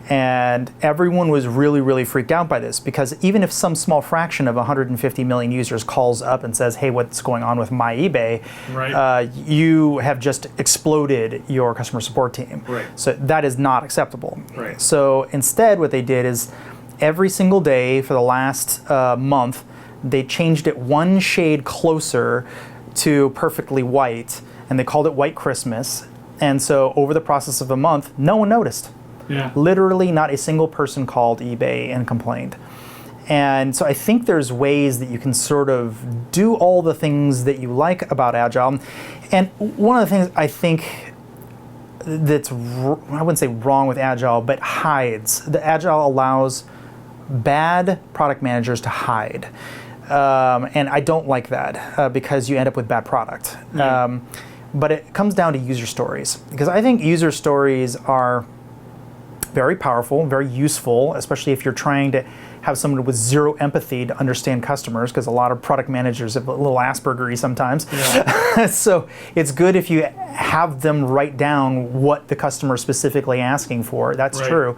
And everyone was really, really freaked out by this, because even if some small fraction of 150 million users calls up and says, hey, what's going on with my eBay, you have just exploded your customer support team. So that is not acceptable. So instead what they did is every single day for the last month, they changed it one shade closer to perfectly white, and they called it White Christmas. And so over the process of a month, no one noticed. Literally not a single person called eBay and complained. And so I think there's ways that you can sort of do all the things that you like about Agile. And one of the things I think that's, I wouldn't say wrong with Agile, but hides. The Agile allows bad product managers to hide. And I don't like that because you end up with bad product. But it comes down to user stories, because I think user stories are very powerful, very useful, especially if you're trying to have someone with zero empathy to understand customers, because a lot of product managers have a little Asperger-y sometimes. So it's good if you have them write down what the customer is specifically asking for. That's true.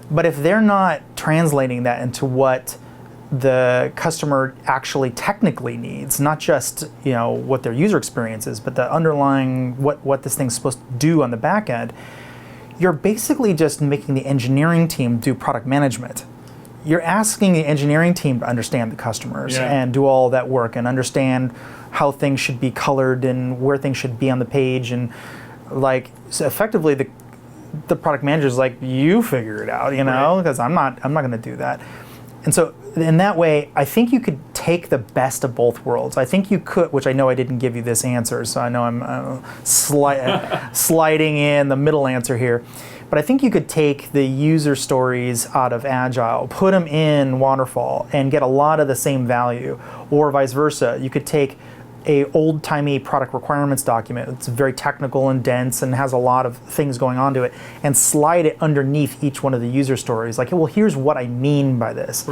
But if they're not translating that into what the customer actually technically needs, not just what their user experience is, but the underlying what this thing's supposed to do on the back end, you're basically just making the engineering team do product management. You're asking the engineering team to understand the customers and do all that work and understand how things should be colored and where things should be on the page, and so effectively the product manager's like, you figure it out, because I'm not going to do that. And so in that way, I think you could take the best of both worlds. I think you could, which I know I didn't give you this answer, so I know I'm sliding in the middle answer here. But I think you could take the user stories out of Agile, put them in Waterfall, and get a lot of the same value. Or vice versa. You could take a old-timey product requirements document. It's very technical and dense and has a lot of things going on to it, and slide it underneath each one of the user stories. Like, well, here's what I mean by this.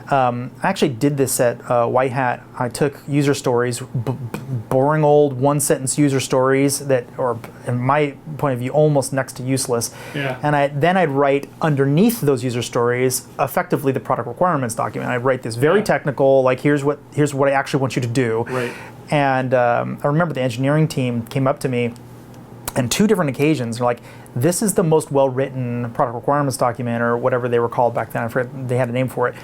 I actually did this at White Hat. I took user stories, boring old one-sentence user stories that are, in my point of view, almost next to useless. And I'd write underneath those user stories, effectively the product requirements document. I'd write this very technical, like here's what I actually want you to do. And I remember the engineering team came up to me on 2 different occasions. They're like, this is the most well-written product requirements document, or whatever they were called back then. I forget, they had a name for it,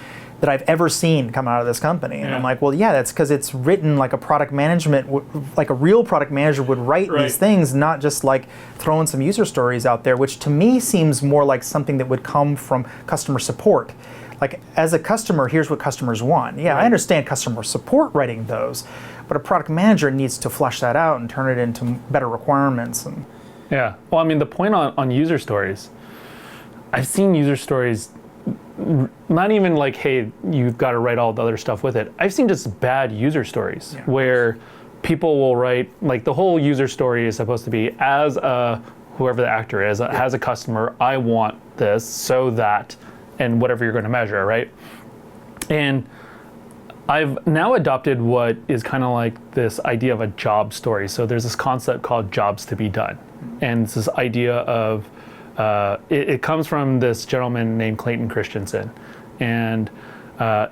that I've ever seen come out of this company. And I'm like, well, yeah, that's because it's written like a product management, like a real product manager would write these things, not just like throwing some user stories out there, which to me seems more like something that would come from customer support. Like, as a customer, here's what customers want. I understand customer support writing those, but a product manager needs to flesh that out and turn it into better requirements. And well, I mean, the point on user stories, I've seen user stories, not even like, hey, you've got to write all the other stuff with it. I've seen just bad user stories where people will write, like the whole user story is supposed to be, as a, whoever the actor is, as a customer, I want this so that, and whatever you're going to measure, right? And I've now adopted what is kind of like this idea of a job story. So there's this concept called jobs to be done. And it's this idea of, it comes from this gentleman named Clayton Christensen. And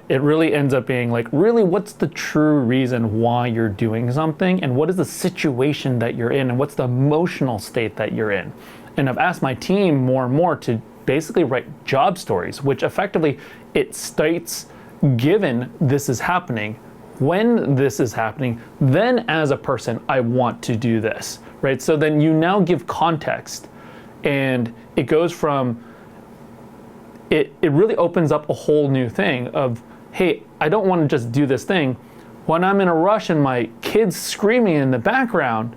it really ends up being like, really, what's the true reason why you're doing something? And what is the situation that you're in? And what's the emotional state that you're in? And I've asked my team more and more to basically write job stories, which effectively it states, given this is happening, when this is happening, then as a person, I want to do this, right? So then you now give context, and it goes from, it really opens up a whole new thing of, hey, I don't want to just do this thing. When I'm in a rush and my kid's screaming in the background,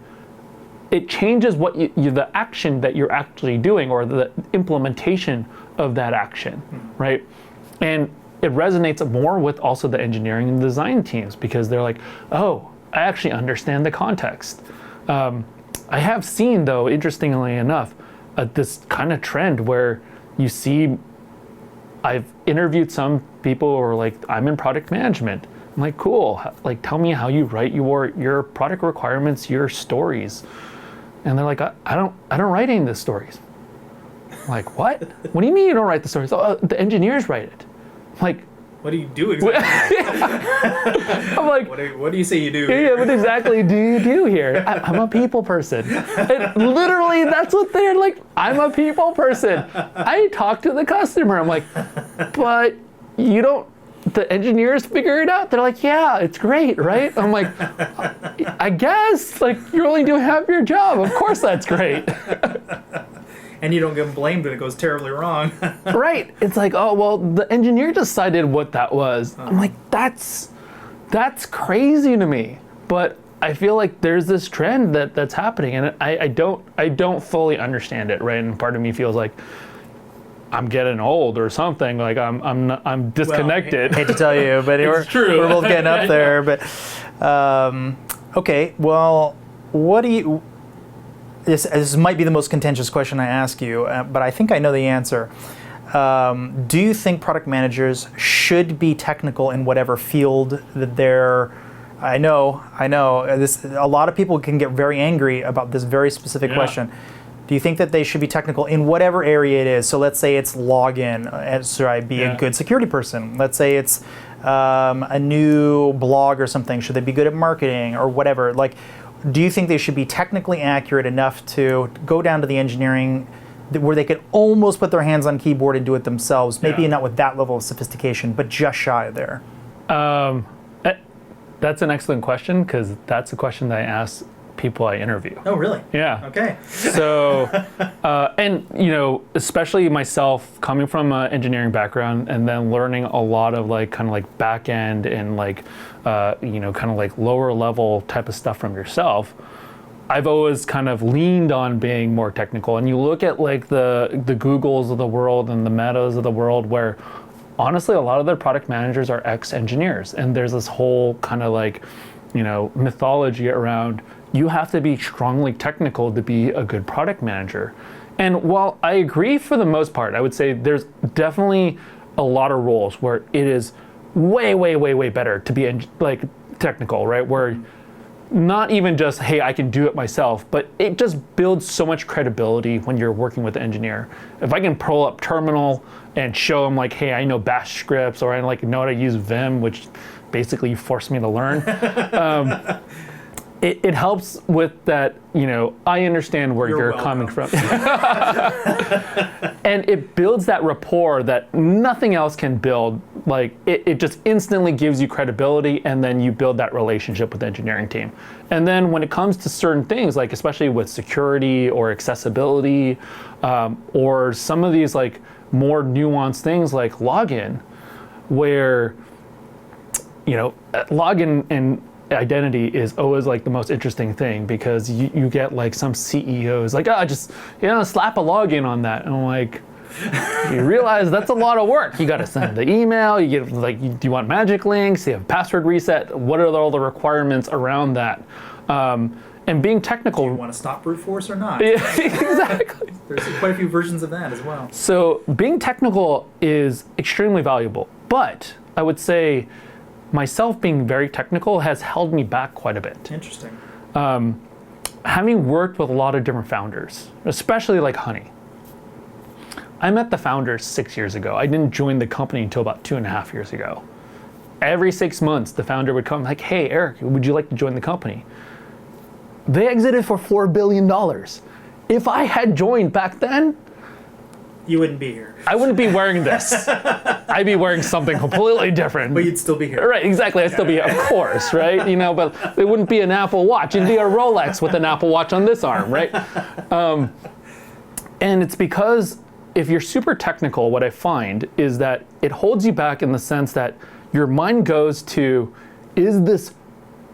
it changes what the action that you're actually doing, or the implementation of that action, right? And it resonates more with also the engineering and design teams, because they're like, oh, I actually understand the context. I have seen, though, interestingly enough, this kind of trend where you see, I've interviewed some people who are like, I'm in product management. I'm like, cool, like tell me how you write your product requirements, your stories. And they're like, I don't write any of the stories. I'm like, what? What do you mean you don't write the stories? Oh, the engineers write it. Like, what do you do exactly? I'm like, what do you say you do? Yeah, what exactly do you do here? I'm a people person. And literally, that's what they're like. I'm a people person. I talk to the customer. I'm like, but you don't, the engineers figure it out? They're like, yeah, it's great, right? I'm like, I guess, like, you're only doing half your job. Of course that's great. And you don't get blamed when it goes terribly wrong. Right. It's like, oh, well, the engineer decided what that was. I'm like, that's crazy to me. But I feel like there's this trend that's happening, and I don't fully understand it, right? And part of me feels like I'm getting old or something. Like I'm disconnected. Well, hate to tell you, but it's true. We're both getting up there. But okay, well, what do you? This might be the most contentious question I ask you, but I think I know the answer. Do you think product managers should be technical in whatever field that they're? I know. A lot of people can get very angry about this very specific question. Do you think that they should be technical in whatever area it is? So let's say it's login. Should I be a good security person? Let's say it's a new blog or something. Should they be good at marketing or whatever? Like, do you think they should be technically accurate enough to go down to the engineering where they could almost put their hands on keyboard and do it themselves? Maybe not with that level of sophistication, but just shy of there. That's an excellent question, because that's a question that I ask people I interview. Oh, really? Yeah. Okay. So, and especially myself, coming from an engineering background and then learning a lot of kind of back end and kind of lower level type of stuff from yourself, I've always kind of leaned on being more technical. And you look at the Googles of the world and the Metas of the world, where honestly a lot of their product managers are ex-engineers, and there's this whole kind of mythology around you have to be strongly technical to be a good product manager. And while I agree for the most part, I would say there's definitely a lot of roles where it is way, way, way, way better to be technical, right? Where not even just, hey, I can do it myself, but it just builds so much credibility when you're working with the engineer. If I can pull up Terminal and show them hey, I know Bash scripts, or I know how to use Vim, which basically you forced me to learn. It helps with that, I understand where you're coming from. And it builds that rapport that nothing else can build. It just instantly gives you credibility, and then you build that relationship with the engineering team. And then when it comes to certain things, especially with security or accessibility, or some of these more nuanced things like login, where, login and identity is always the most interesting thing, because you get some CEOs just slap a login on that, and I'm like, You realize that's a lot of work. You got to send the email. You get like, do you want magic links? Do you have password reset? What are all the requirements around that? And being technical. Do you want to stop brute force or not? Yeah, exactly. There's quite a few versions of that as well. So being technical is extremely valuable, but I would say myself being very technical has held me back quite a bit. Interesting. Having worked with a lot of different founders, especially like Honey. I met the founders 6 years ago. I didn't join the company until about 2.5 years ago. Every 6 months, the founder would come like, hey, Eric, would you like to join the company? They exited for $4 billion. If I had joined back then, you wouldn't be here. I wouldn't be wearing this. I'd be wearing something completely different. But you'd still be here. Right, exactly. I'd still be here, of course, right? You know, but it wouldn't be an Apple Watch. It'd be a Rolex with an Apple Watch on this arm, right? And it's because if you're super technical, what I find is that it holds you back in the sense that your mind goes to, is this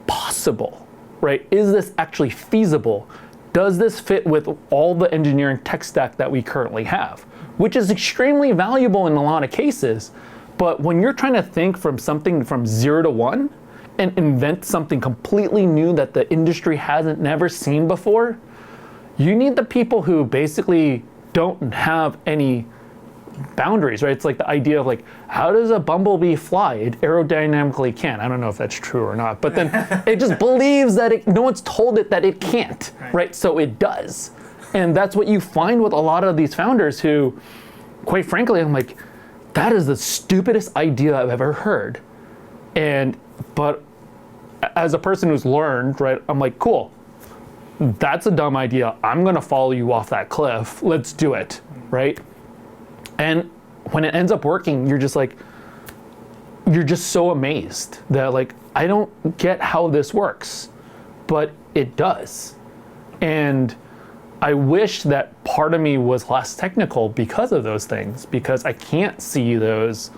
possible, right? Is this actually feasible? Does this fit with all the engineering tech stack that we currently have? Which is extremely valuable in a lot of cases. But when you're trying to think from something from 0 to 1 and invent something completely new that the industry hasn't never seen before, you need the people who basically don't have any boundaries, right? It's like the idea of like, how does a bumblebee fly? It aerodynamically can. I don't know if that's true or not, but then it just believes that no one's told it that it can't, right? So it does. And that's what you find with a lot of these founders who, quite frankly, I'm like, that is the stupidest idea I've ever heard. But as a person who's learned, right, I'm like, cool, that's a dumb idea. I'm gonna follow you off that cliff. Let's do it, right? And when it ends up working, you're just so amazed that like, I don't get how this works, but it does. And I wish that part of me was less technical because of those things, because I can't see those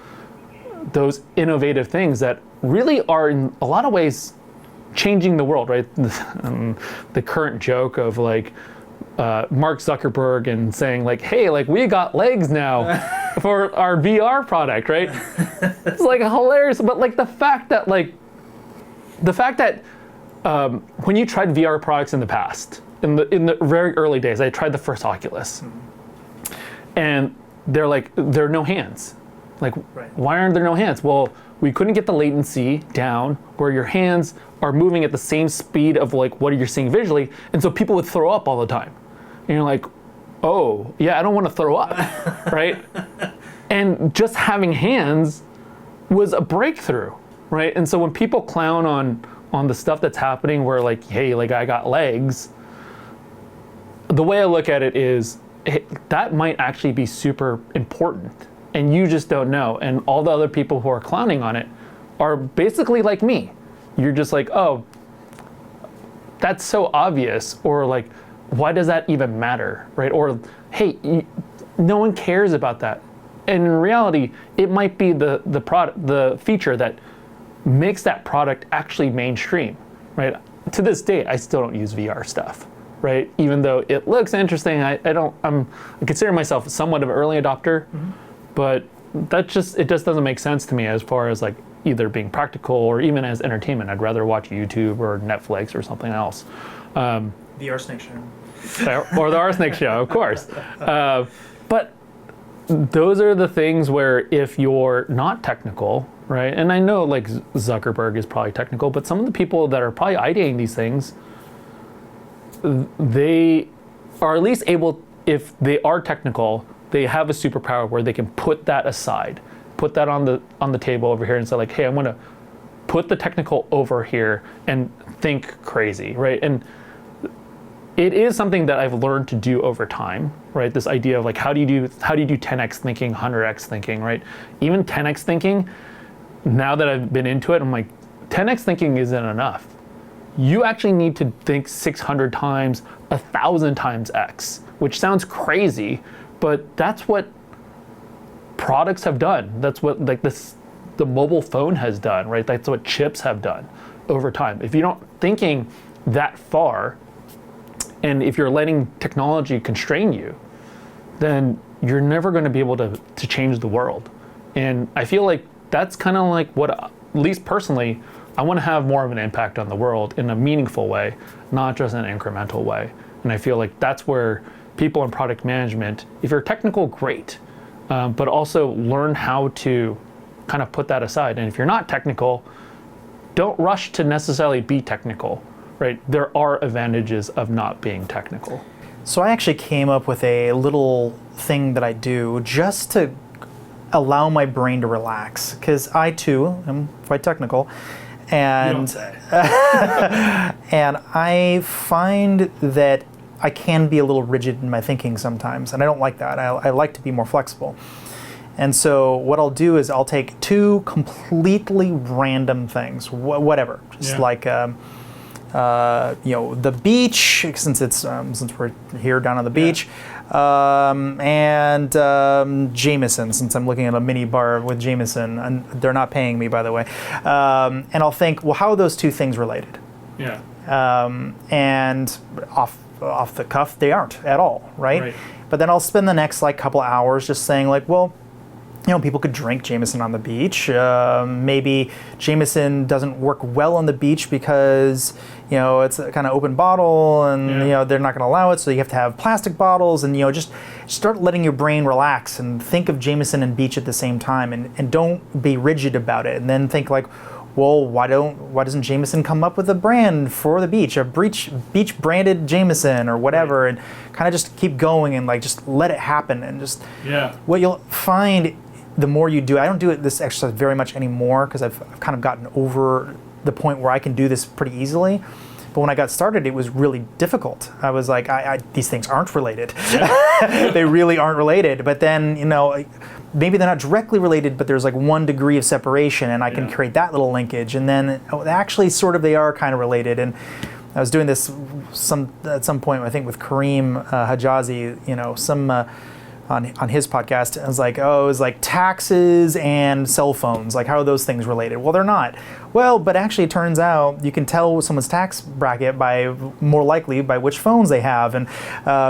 innovative things that really are in a lot of ways changing the world, right? The current joke of like Mark Zuckerberg and saying like, hey, like we got legs now for our VR product, right? It's like hilarious, but like the fact that when you tried VR products in the past, in the very early days, I tried the first Oculus, and there are no hands. Like, why aren't there no hands? Well, we couldn't get the latency down where your hands are moving at the same speed of like what you're seeing visually, and so people would throw up all the time. And you're like, oh, yeah, I don't want to throw up, right? And just having hands was a breakthrough, right? And so when people clown on the stuff that's happening where like, hey, like I got legs, the way I look at it is that might actually be super important and you just don't know. And all the other people who are clowning on it are basically like me. You're just like, oh, that's so obvious, or like, why does that even matter, right? Or, hey, no one cares about that. And in reality, it might be the feature that makes that product actually mainstream, right? To this day, I still don't use VR stuff, right? Even though it looks interesting, I consider myself somewhat of an early adopter, but it just doesn't make sense to me as far as like either being practical or even as entertainment. I'd rather watch YouTube or Netflix or something else. The RSnake show. Or the RSnake show, of course. But those are the things where if you're not technical, right? And I know like Zuckerberg is probably technical, but some of the people that are probably ideating these things, they are at least able, if they are technical, they have a superpower where they can put that aside, put that on the table over here and say like, hey, I'm gonna put the technical over here and think crazy, right? And it is something that I've learned to do over time, right? This idea of like, how do you do 10x thinking, 100x thinking, right? Even 10x thinking, now that I've been into it, I'm like, 10x thinking isn't enough. You actually need to think 600 times, 1,000 times x, which sounds crazy, but that's what products have done. That's what like the mobile phone has done, right? That's what chips have done over time. If you're not thinking that far, and if you're letting technology constrain you, then you're never going to be able to change the world. And I feel like that's kind of like what, at least personally, I want to have more of an impact on the world in a meaningful way, not just an incremental way. And I feel like that's where people in product management, if you're technical, great, but also learn how to kind of put that aside. And if you're not technical, don't rush to necessarily be technical, right? There are advantages of not being technical. So I actually came up with a little thing that I do just to allow my brain to relax, because I too am quite technical, and and I find that I can be a little rigid in my thinking sometimes, and I don't like that. I like to be more flexible. And so what I'll do is I'll take two completely random things, whatever, just like the beach, since it's since we're here down on the beach, and Jameson, since I'm looking at a mini bar with Jameson, and they're not paying me, by the way. And I'll think, well, how are those two things related? Yeah. And off the cuff, they aren't at all, right? But then I'll spend the next couple hours just saying well, people could drink Jameson on the beach. Maybe Jameson doesn't work well on the beach because, it's a kind of open bottle and, they're not going to allow it. So you have to have plastic bottles and, just start letting your brain relax and think of Jameson and beach at the same time, and don't be rigid about it. And then think well, why doesn't Jameson come up with a brand for the beach, a beach branded Jameson or whatever, and kind of just keep going and just let it happen. And just what you'll find the more you do, I don't do this exercise very much anymore because I've kind of gotten over the point where I can do this pretty easily. But when I got started, it was really difficult. I was like, these things aren't related. They really aren't related. But then, maybe they're not directly related, but there's 1 degree of separation, and I can create that little linkage. And then actually sort of they are kind of related. And I was doing this at some point, I think with Kareem Hijazi, on his podcast. I was like, it was taxes and cell phones. How are those things related? Well, they're not. Well, but actually it turns out you can tell someone's tax bracket more likely by which phones they have. And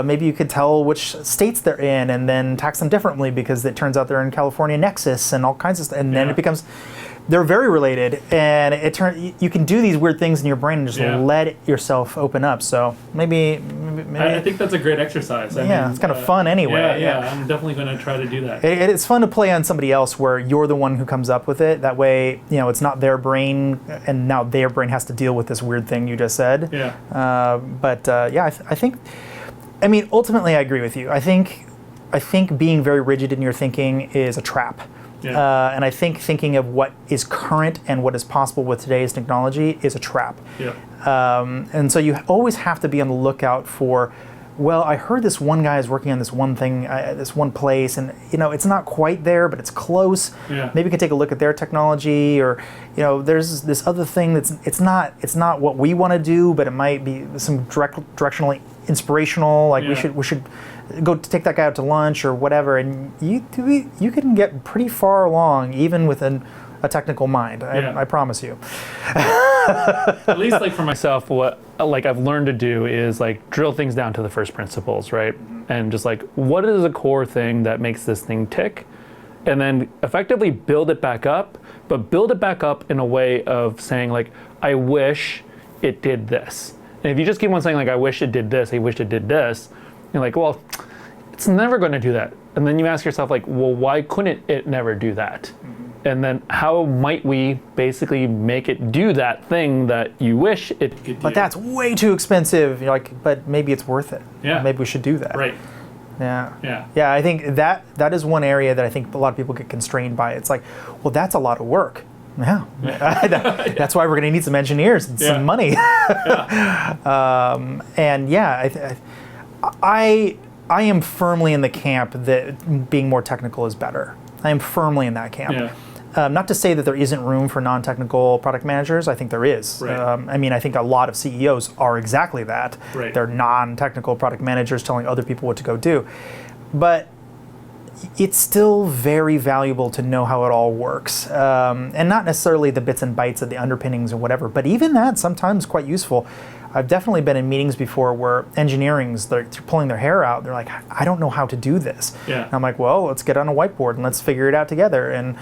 maybe you could tell which states they're in and then tax them differently because it turns out they're in California Nexus and all kinds of stuff. And then it becomes, they're very related. And you can do these weird things in your brain and just let yourself open up. So maybe I think that's a great exercise. I mean, it's kind of fun anyway. Yeah, I'm definitely going to try to do that. It's fun to play on somebody else where you're the one who comes up with it. That way, it's not their brain, and now their brain has to deal with this weird thing you just said. Yeah. I think, ultimately, I agree with you. I think being very rigid in your thinking is a trap. Yeah. And I think thinking of what is current and what is possible with today's technology is a trap. Yeah. And so you always have to be on the lookout for, well, I heard this one guy is working on this one thing, this one place, and it's not quite there, but it's close. Yeah. Maybe we can take a look at their technology, or there's this other thing it's not what we want to do, but it might be some directionally inspirational. We should go take that guy out to lunch or whatever, and you can get pretty far along even with a technical mind. I promise you. At least for myself, what I've learned to do is drill things down to the first principles, right? And just what is a core thing that makes this thing tick, and then effectively build it back up, but build it back up in a way of saying I wish it did this. And if you just keep on saying I wish it did this, I wish it did this, you're well, it's never going to do that. And then you ask yourself well, why couldn't it never do that? And then how might we basically make it do that thing that you wish it could do? But that's way too expensive. You're but maybe it's worth it. Yeah. Maybe we should do that. Right. Yeah. Yeah. Yeah, I think that is one area that I think a lot of people get constrained by. It's well, that's a lot of work. Yeah. That's why we're going to need some engineers and some money. I am firmly in the camp that being more technical is better. I am firmly in that camp. Yeah. Not to say that there isn't room for non-technical product managers. I think there is. Right. I think a lot of CEOs are exactly that. Right. They're non-technical product managers telling other people what to go do. But it's still very valuable to know how it all works. And not necessarily the bits and bytes of the underpinnings or whatever, but even that sometimes quite useful. I've definitely been in meetings before where they're pulling their hair out. They're like, I don't know how to do this. Yeah. And I'm like, well, let's get on a whiteboard and let's figure it out together. And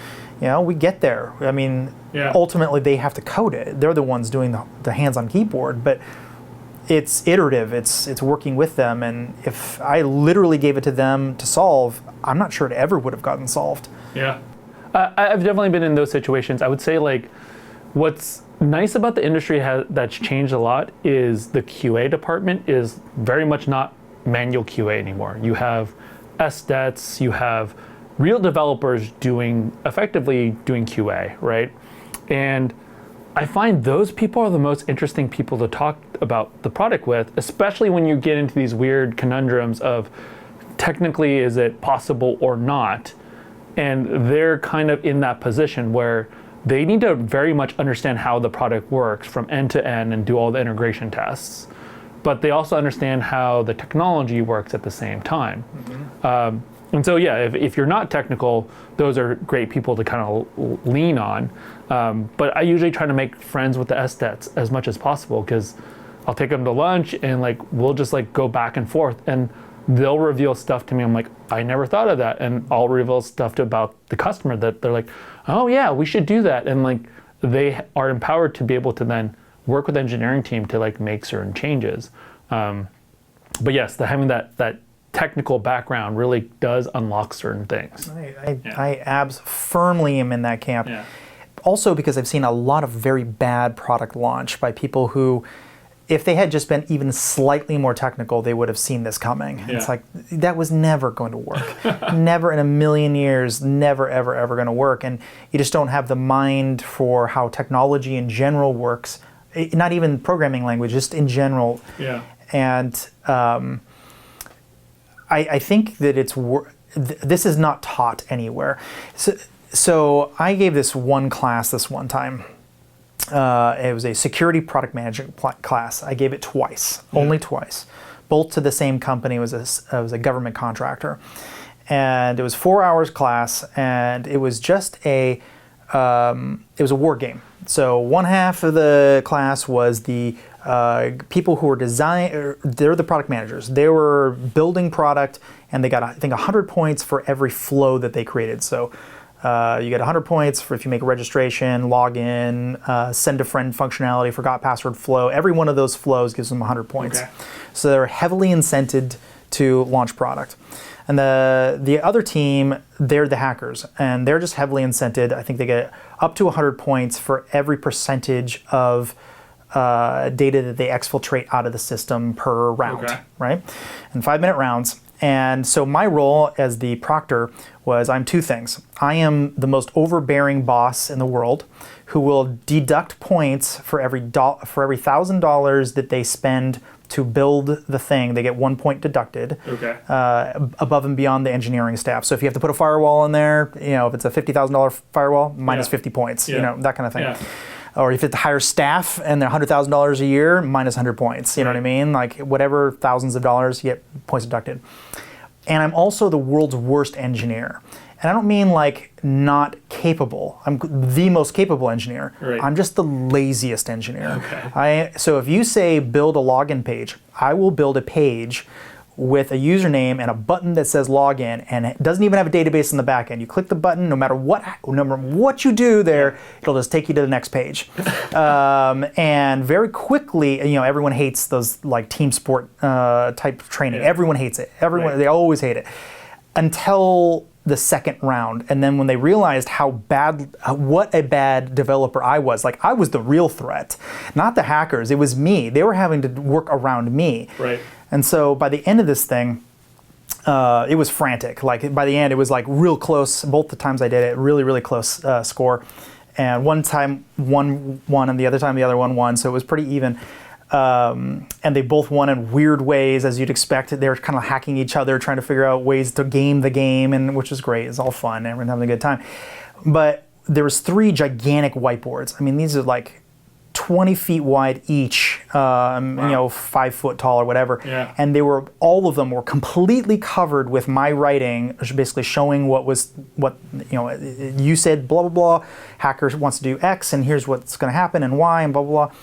we get there. I mean, ultimately they have to code it. They're the ones doing the hands-on keyboard, but it's iterative. It's working with them. And if I literally gave it to them to solve, I'm not sure it ever would have gotten solved. Yeah. I've definitely been in those situations. I would say what's nice about the industry that's changed a lot is the QA department is very much not manual QA anymore. You have SDETs, you have real developers effectively doing QA, right? And I find those people are the most interesting people to talk about the product with, especially when you get into these weird conundrums of technically is it possible or not. And they're kind of in that position where they need to very much understand how the product works from end to end and do all the integration tests. But they also understand how the technology works at the same time. And so, if you're not technical, those are great people to kind of lean on. But I usually try to make friends with the SDETs as much as possible because I'll take them to lunch and we'll just go back and forth. And they'll reveal stuff to me. I'm like, I never thought of that. And I'll reveal stuff about the customer that they're like, oh yeah, we should do that. And they are empowered to be able to then work with the engineering team to make certain changes. But yes, having that technical background really does unlock certain things. I firmly am in that camp. Yeah. Also because I've seen a lot of very bad product launch by people who, if they had just been even slightly more technical, they would have seen this coming. Yeah. It's that was never going to work. Never in a million years, never, ever, ever going to work. And you just don't have the mind for how technology in general works, not even programming language, just in general. Yeah. And I think that this is not taught anywhere. So I gave this one class this one time. It was a security product management class. I gave it twice, only twice, both to the same company. It was a government contractor, and it was 4 hours class, and it was just it was a war game. So one half of the class was the people who were they're the product managers. They were building product, and they got I think 100 points for every flow that they created. So. You get 100 points for if you make a registration, login, send a friend functionality, forgot password flow. Every one of those flows gives them 100 points. Okay. So they're heavily incented to launch product. And the other team, they're the hackers, and they're just heavily incented. I think they get up to 100 points for every percentage of data that they exfiltrate out of the system per round, right? And 5-minute rounds. And so my role as the proctor was I'm two things. I am the most overbearing boss in the world who will deduct points for every $1,000 that they spend to build the thing. They get 1 point deducted above and beyond the engineering staff. So if you have to put a firewall in there, if it's a $50,000 firewall, minus 50 points, that kind of thing. Yeah. Or if it's hire staff and they're $100,000 a year, minus 100 points. You know what I mean? Whatever thousands of dollars, you get points deducted. And I'm also the world's worst engineer. And I don't mean not capable. I'm the most capable engineer. Right. I'm just the laziest engineer. So if you say build a login page, I will build a page with a username and a button that says login, and it doesn't even have a database in the back end. You click the button, no matter what you do there, it'll just take you to the next page. And very quickly, everyone hates those team sport type training. Everyone hates it. They always hate it until the second round. And then when they realized what a bad developer I was the real threat, not the hackers. It was me. They were having to work around me. Right. And so by the end of this thing, it was frantic. By the end, it was real close. Both the times I did it, really, really close score. And one time one won, and the other time the other one won. So it was pretty even. And they both won in weird ways, as you'd expect. They were kind of hacking each other, trying to figure out ways to game the game, and which was great. It's all fun. Everyone having a good time. But there was 3 gigantic whiteboards. I mean, these are 20 feet wide each, 5 foot tall or whatever. Yeah. And all of them were completely covered with my writing, basically showing you said blah, blah, blah. Hacker wants to do X, and here's what's going to happen, and Y, and blah, blah, blah.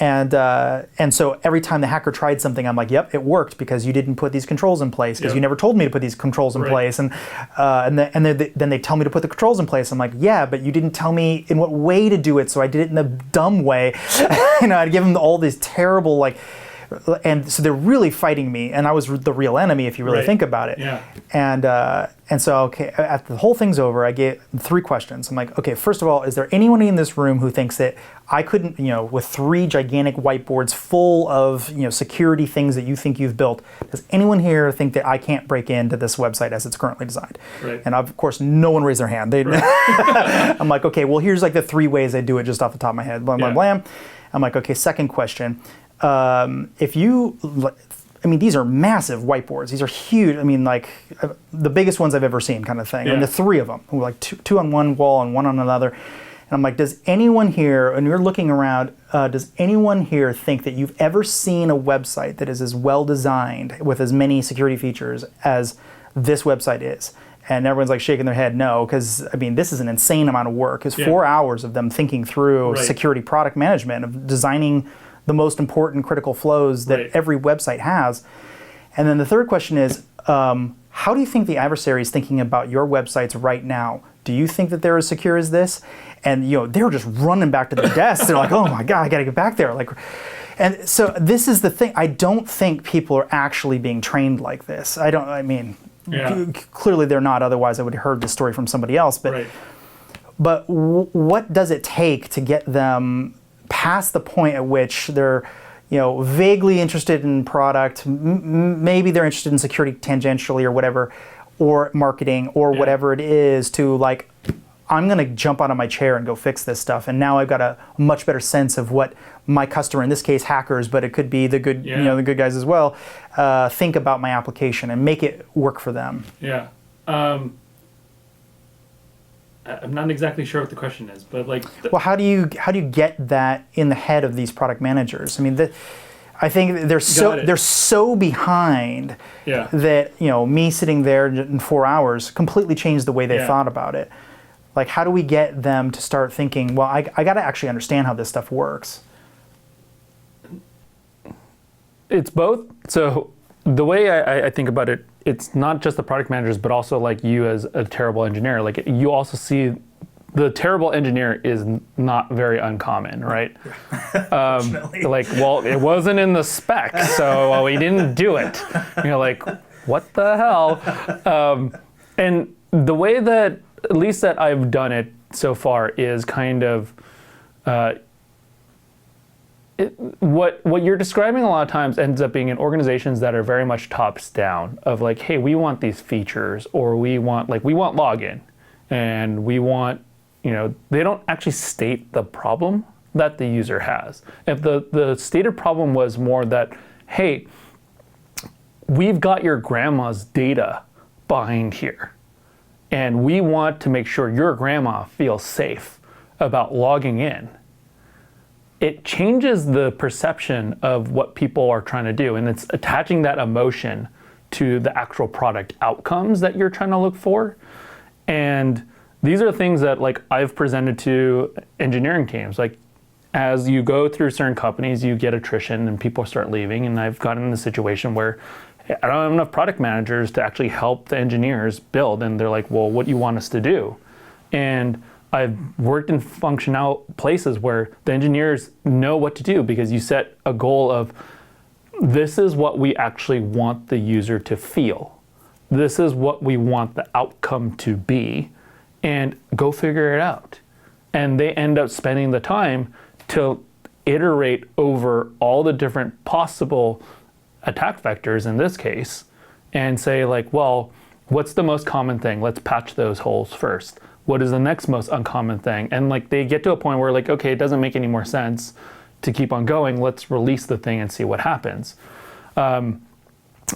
And so every time the hacker tried something, I'm like, yep, it worked because you didn't put these controls in place because you never told me to put these controls in place. And then they tell me to put the controls in place. I'm like, yeah, but you didn't tell me in what way to do it, so I did it in the dumb way. I'd give them all these terrible and so they're really fighting me, and I was the real enemy if you really think about it. Yeah. And so, okay, after the whole thing's over, I get 3 questions. I'm like, okay, first of all, is there anyone in this room who thinks that I couldn't, with 3 gigantic whiteboards full of, security things that you think you've built, does anyone here think that I can't break into this website as it's currently designed? Right. And of course, no one raised their hand. I'm like, okay, well, here's like the 3 ways I do it just off the top of my head. Blam, blam, blam. I'm like, okay, second question. These are massive whiteboards. These are huge. The biggest ones I've ever seen, kind of thing. Yeah. And the 3 of them, like two on one wall and one on another. And I'm like, does anyone here, and you're looking around, does anyone here think that you've ever seen a website that is as well designed with as many security features as this website is? And everyone's like shaking their head no, because this is an insane amount of work. It's 4 hours of them thinking through security product management, of designing the most important critical flows that every website has. And then the third question is, how do you think the adversary is thinking about your websites right now? Do you think that they're as secure as this? And they're just running back to their desks. They're like, oh my God, I gotta get back there. And so this is the thing. I don't think people are actually being trained like this. Clearly they're not, otherwise I would have heard this story from somebody else. But what does it take to get them past the point at which they're, vaguely interested in product, maybe they're interested in security tangentially or whatever, or marketing or whatever it is, to like, I'm going to jump out of my chair and go fix this stuff. And now I've got a much better sense of what my customer, in this case hackers, but it could be the good, the good guys as well, think about my application and make it work for them. Yeah. I'm not exactly sure what the question is, but well, how do you get that in the head of these product managers? I think they're so behind that me sitting there in 4 hours completely changed the way they thought about it. Like, how do we get them to start thinking, well, I got to actually understand how this stuff works? It's both. So the way I think about it, it's not just the product managers, but also like you as a terrible engineer. Like, you also see the terrible engineer is not very uncommon, right? Well, it wasn't in the spec, so we didn't do it. You're like, what the hell? And the way that, at least that I've done it so far, is kind of what you're describing a lot of times ends up being in organizations that are very much tops down, of like, hey, we want these features, or we want login, and we want, they don't actually state the problem that the user has. If the stated problem was more that, hey, we've got your grandma's data behind here, and we want to make sure your grandma feels safe about logging in, it changes the perception of what people are trying to do, and it's attaching that emotion to the actual product outcomes that you're trying to look for. And these are things that I've presented to engineering teams. As you go through certain companies, you get attrition and people start leaving, and I've gotten in the situation where I don't have enough product managers to actually help the engineers build, and they're like, well, what do you want us to do? And I've worked in functional places where the engineers know what to do, because you set a goal of, this is what we actually want the user to feel. This is what we want the outcome to be, and go figure it out. And they end up spending the time to iterate over all the different possible attack vectors in this case, and say well, what's the most common thing? Let's patch those holes first. What is the next most uncommon thing? And they get to a point where okay, it doesn't make any more sense to keep on going. Let's release the thing and see what happens. And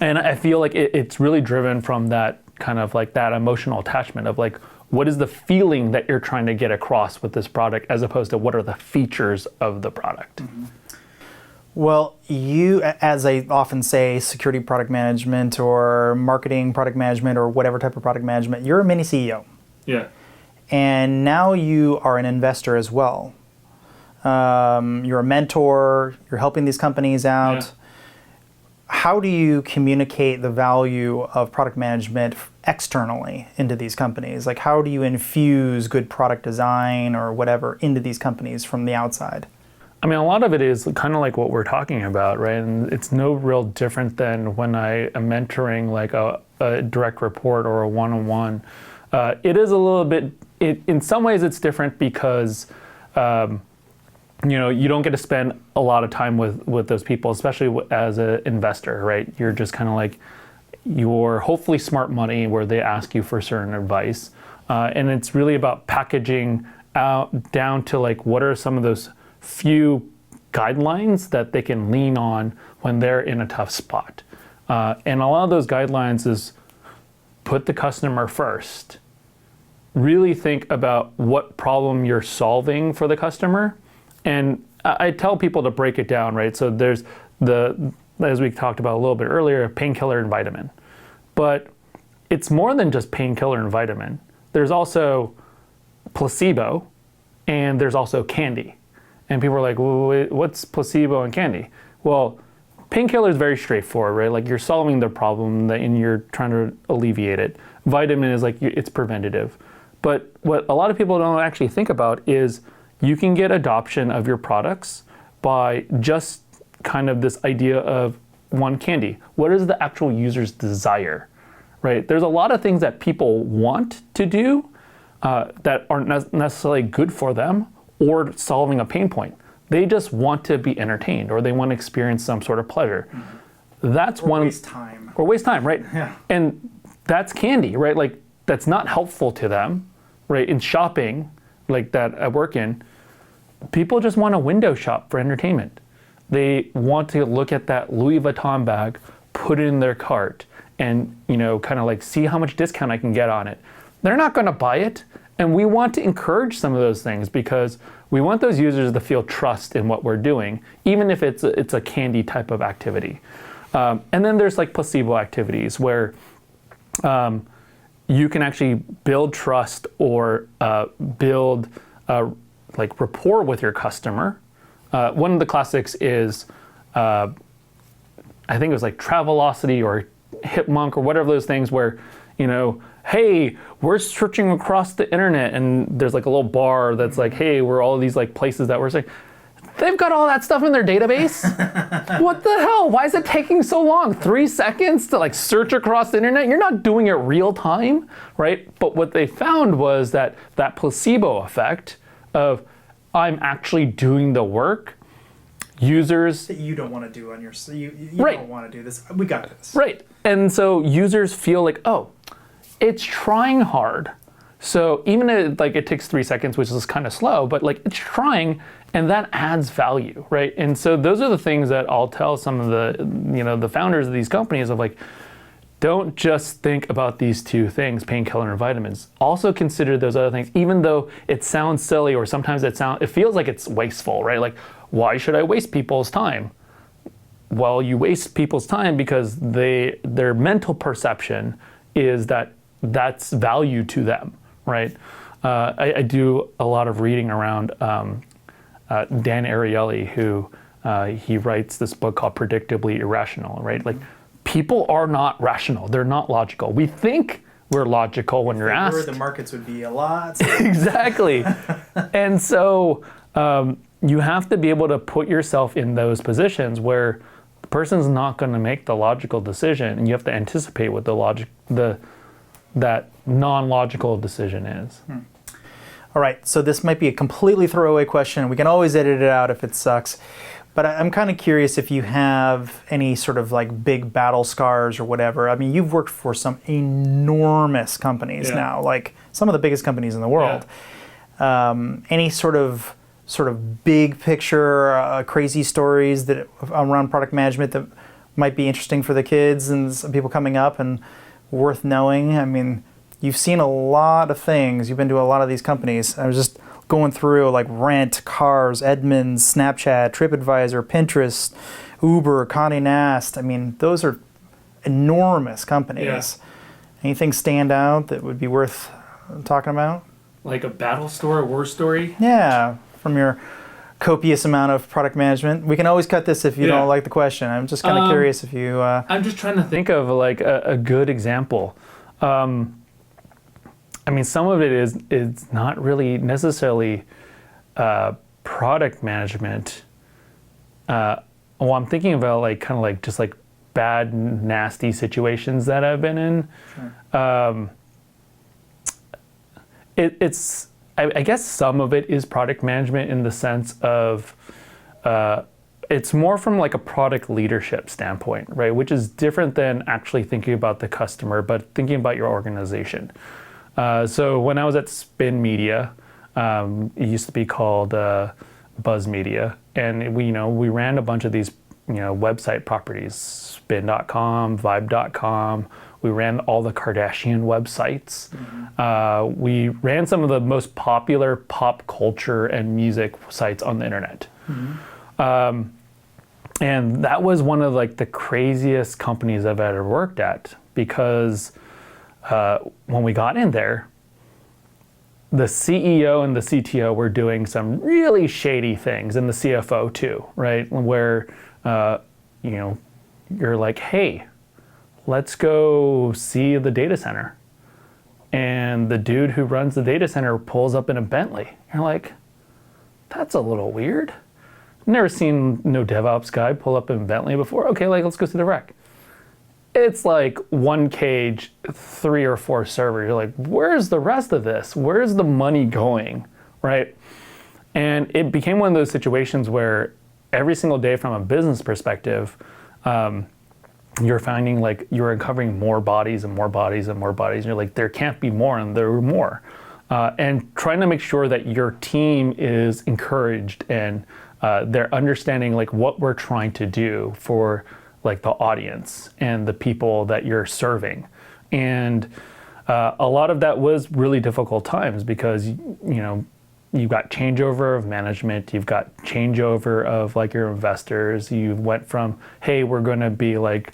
I feel like it's really driven from that kind of that emotional attachment of what is the feeling that you're trying to get across with this product, as opposed to what are the features of the product. Mm-hmm. Well, you, as I often say, security product management or marketing product management or whatever type of product management, you're a mini CEO. Yeah. And now you are an investor as well. You're a mentor. You're helping these companies out. Yeah. How do you communicate the value of product management externally into these companies? Like, how do you infuse good product design or whatever into these companies from the outside? I mean, a lot of it is kind of like what we're talking about, right? And it's no real different than when I am mentoring like a direct report or a one-on-one. It is a little bit, in some ways it's different because, you don't get to spend a lot of time with those people, especially as an investor, right? You're just kind of like, you're hopefully smart money where they ask you for certain advice. And it's really about packaging out down to like, what are some of those few guidelines that they can lean on when they're in a tough spot. And a lot of those guidelines is put the customer first. Really think about what problem you're solving for the customer. And I tell people to break it down, right? So there's as we talked about a little bit earlier, painkiller and vitamin. But it's more than just painkiller and vitamin. There's also placebo and there's also candy. And people are like, well, what's placebo and candy? Well, painkiller is very straightforward, right? Like you're solving the problem and you're trying to alleviate it. Vitamin is like, it's preventative. But what a lot of people don't actually think about is you can get adoption of your products by just kind of this idea of one candy. What is the actual user's desire, right? There's a lot of things that people want to do that aren't necessarily good for them or solving a pain point. They just want to be entertained or they want to experience some sort of pleasure. That's or one. Waste time. Or waste time, right? Yeah. And that's candy, right? Like that's not helpful to them, right? In shopping, like that I work in, people just want to window shop for entertainment. They want to look at that Louis Vuitton bag, put it in their cart, and kind of like see how much discount I can get on it. They're not going to buy it. And we want to encourage some of those things because we want those users to feel trust in what we're doing, even if it's a candy type of activity. And then there's like placebo activities where you can actually build trust or build like rapport with your customer. One of the classics is, I think it was like Travelocity or Hipmunk or whatever those things where, hey, we're searching across the internet and there's like a little bar that's like, hey, we're all these like places that we're saying. They've got all that stuff in their database. What the hell? Why is it taking so long? 3 seconds to like search across the internet? You're not doing it real time, right? But what they found was that placebo effect of I'm actually doing the work, users... That you don't want to do on your... You right. don't want to do this. We got this. Right. And so users feel like, oh, it's trying hard. So even if it takes 3 seconds, which is kind of slow, but like it's trying and that adds value, right? And so those are the things that I'll tell some of the founders of these companies of like, don't just think about these two things, painkiller and vitamins. Also consider those other things, even though it sounds silly or sometimes it feels like it's wasteful, right? Like, why should I waste people's time? Well, you waste people's time because their mental perception is that that's value to them, right? I do a lot of reading around Dan Ariely, who he writes this book called Predictably Irrational, right? Like, people are not rational. They're not logical. We think we're logical when you're asked. The markets would be a lot. Exactly. And so you have to be able to put yourself in those positions where the person's not going to make the logical decision, and you have to anticipate what that non-logical decision is. All right, so this might be a completely throwaway question. We can always edit it out if it sucks. But I'm kind of curious if you have any sort of like big battle scars or whatever. I mean, you've worked for some enormous companies now, like some of the biggest companies in the world. Yeah. Any sort of big picture, crazy stories that around product management that might be interesting for the kids and some people coming up and worth knowing? I mean, you've seen a lot of things. You've been to a lot of these companies. I was just going through like Rent, Cars, Edmunds, Snapchat, TripAdvisor, Pinterest, Uber, Condé Nast. I mean, those are enormous companies. Yeah. Anything stand out that would be worth talking about? Like a battle story, war story? Yeah, from your copious amount of product management. We can always cut this if you don't like the question. I'm just kind of curious if you... I'm just trying to think of like a good example. I mean, some of it is not really necessarily product management. I'm thinking about like kind of like just like bad, nasty situations that I've been in. Sure. I guess some of it is product management in the sense of it's more from like a product leadership standpoint, right? Which is different than actually thinking about the customer, but thinking about your organization. So when I was at Spin Media, it used to be called Buzz Media, and we ran a bunch of these website properties, spin.com, vibe.com. We ran all the Kardashian websites. Mm-hmm. We ran some of the most popular pop culture and music sites on the internet. Mm-hmm. And that was one of like the craziest companies I've ever worked at, because when we got in there, the CEO and the CTO were doing some really shady things, and the CFO too, right? Where you're like, hey, let's go see the data center. And the dude who runs the data center pulls up in a Bentley. You're like, that's a little weird. Never seen no DevOps guy pull up in a Bentley before. Okay, like let's go see the rec. It's like one cage, 3 or 4 servers. You're like, where's the rest of this? Where's the money going, right? And it became one of those situations where every single day from a business perspective, you're finding like you're uncovering more bodies and more bodies and more bodies. And you're like, there can't be more, and there are more. And trying to make sure that your team is encouraged and they're understanding like what we're trying to do for like the audience and the people that you're serving. And a lot of that was really difficult times because, you've got changeover of management, you've got changeover of like your investors. You went from, hey, we're going to be like,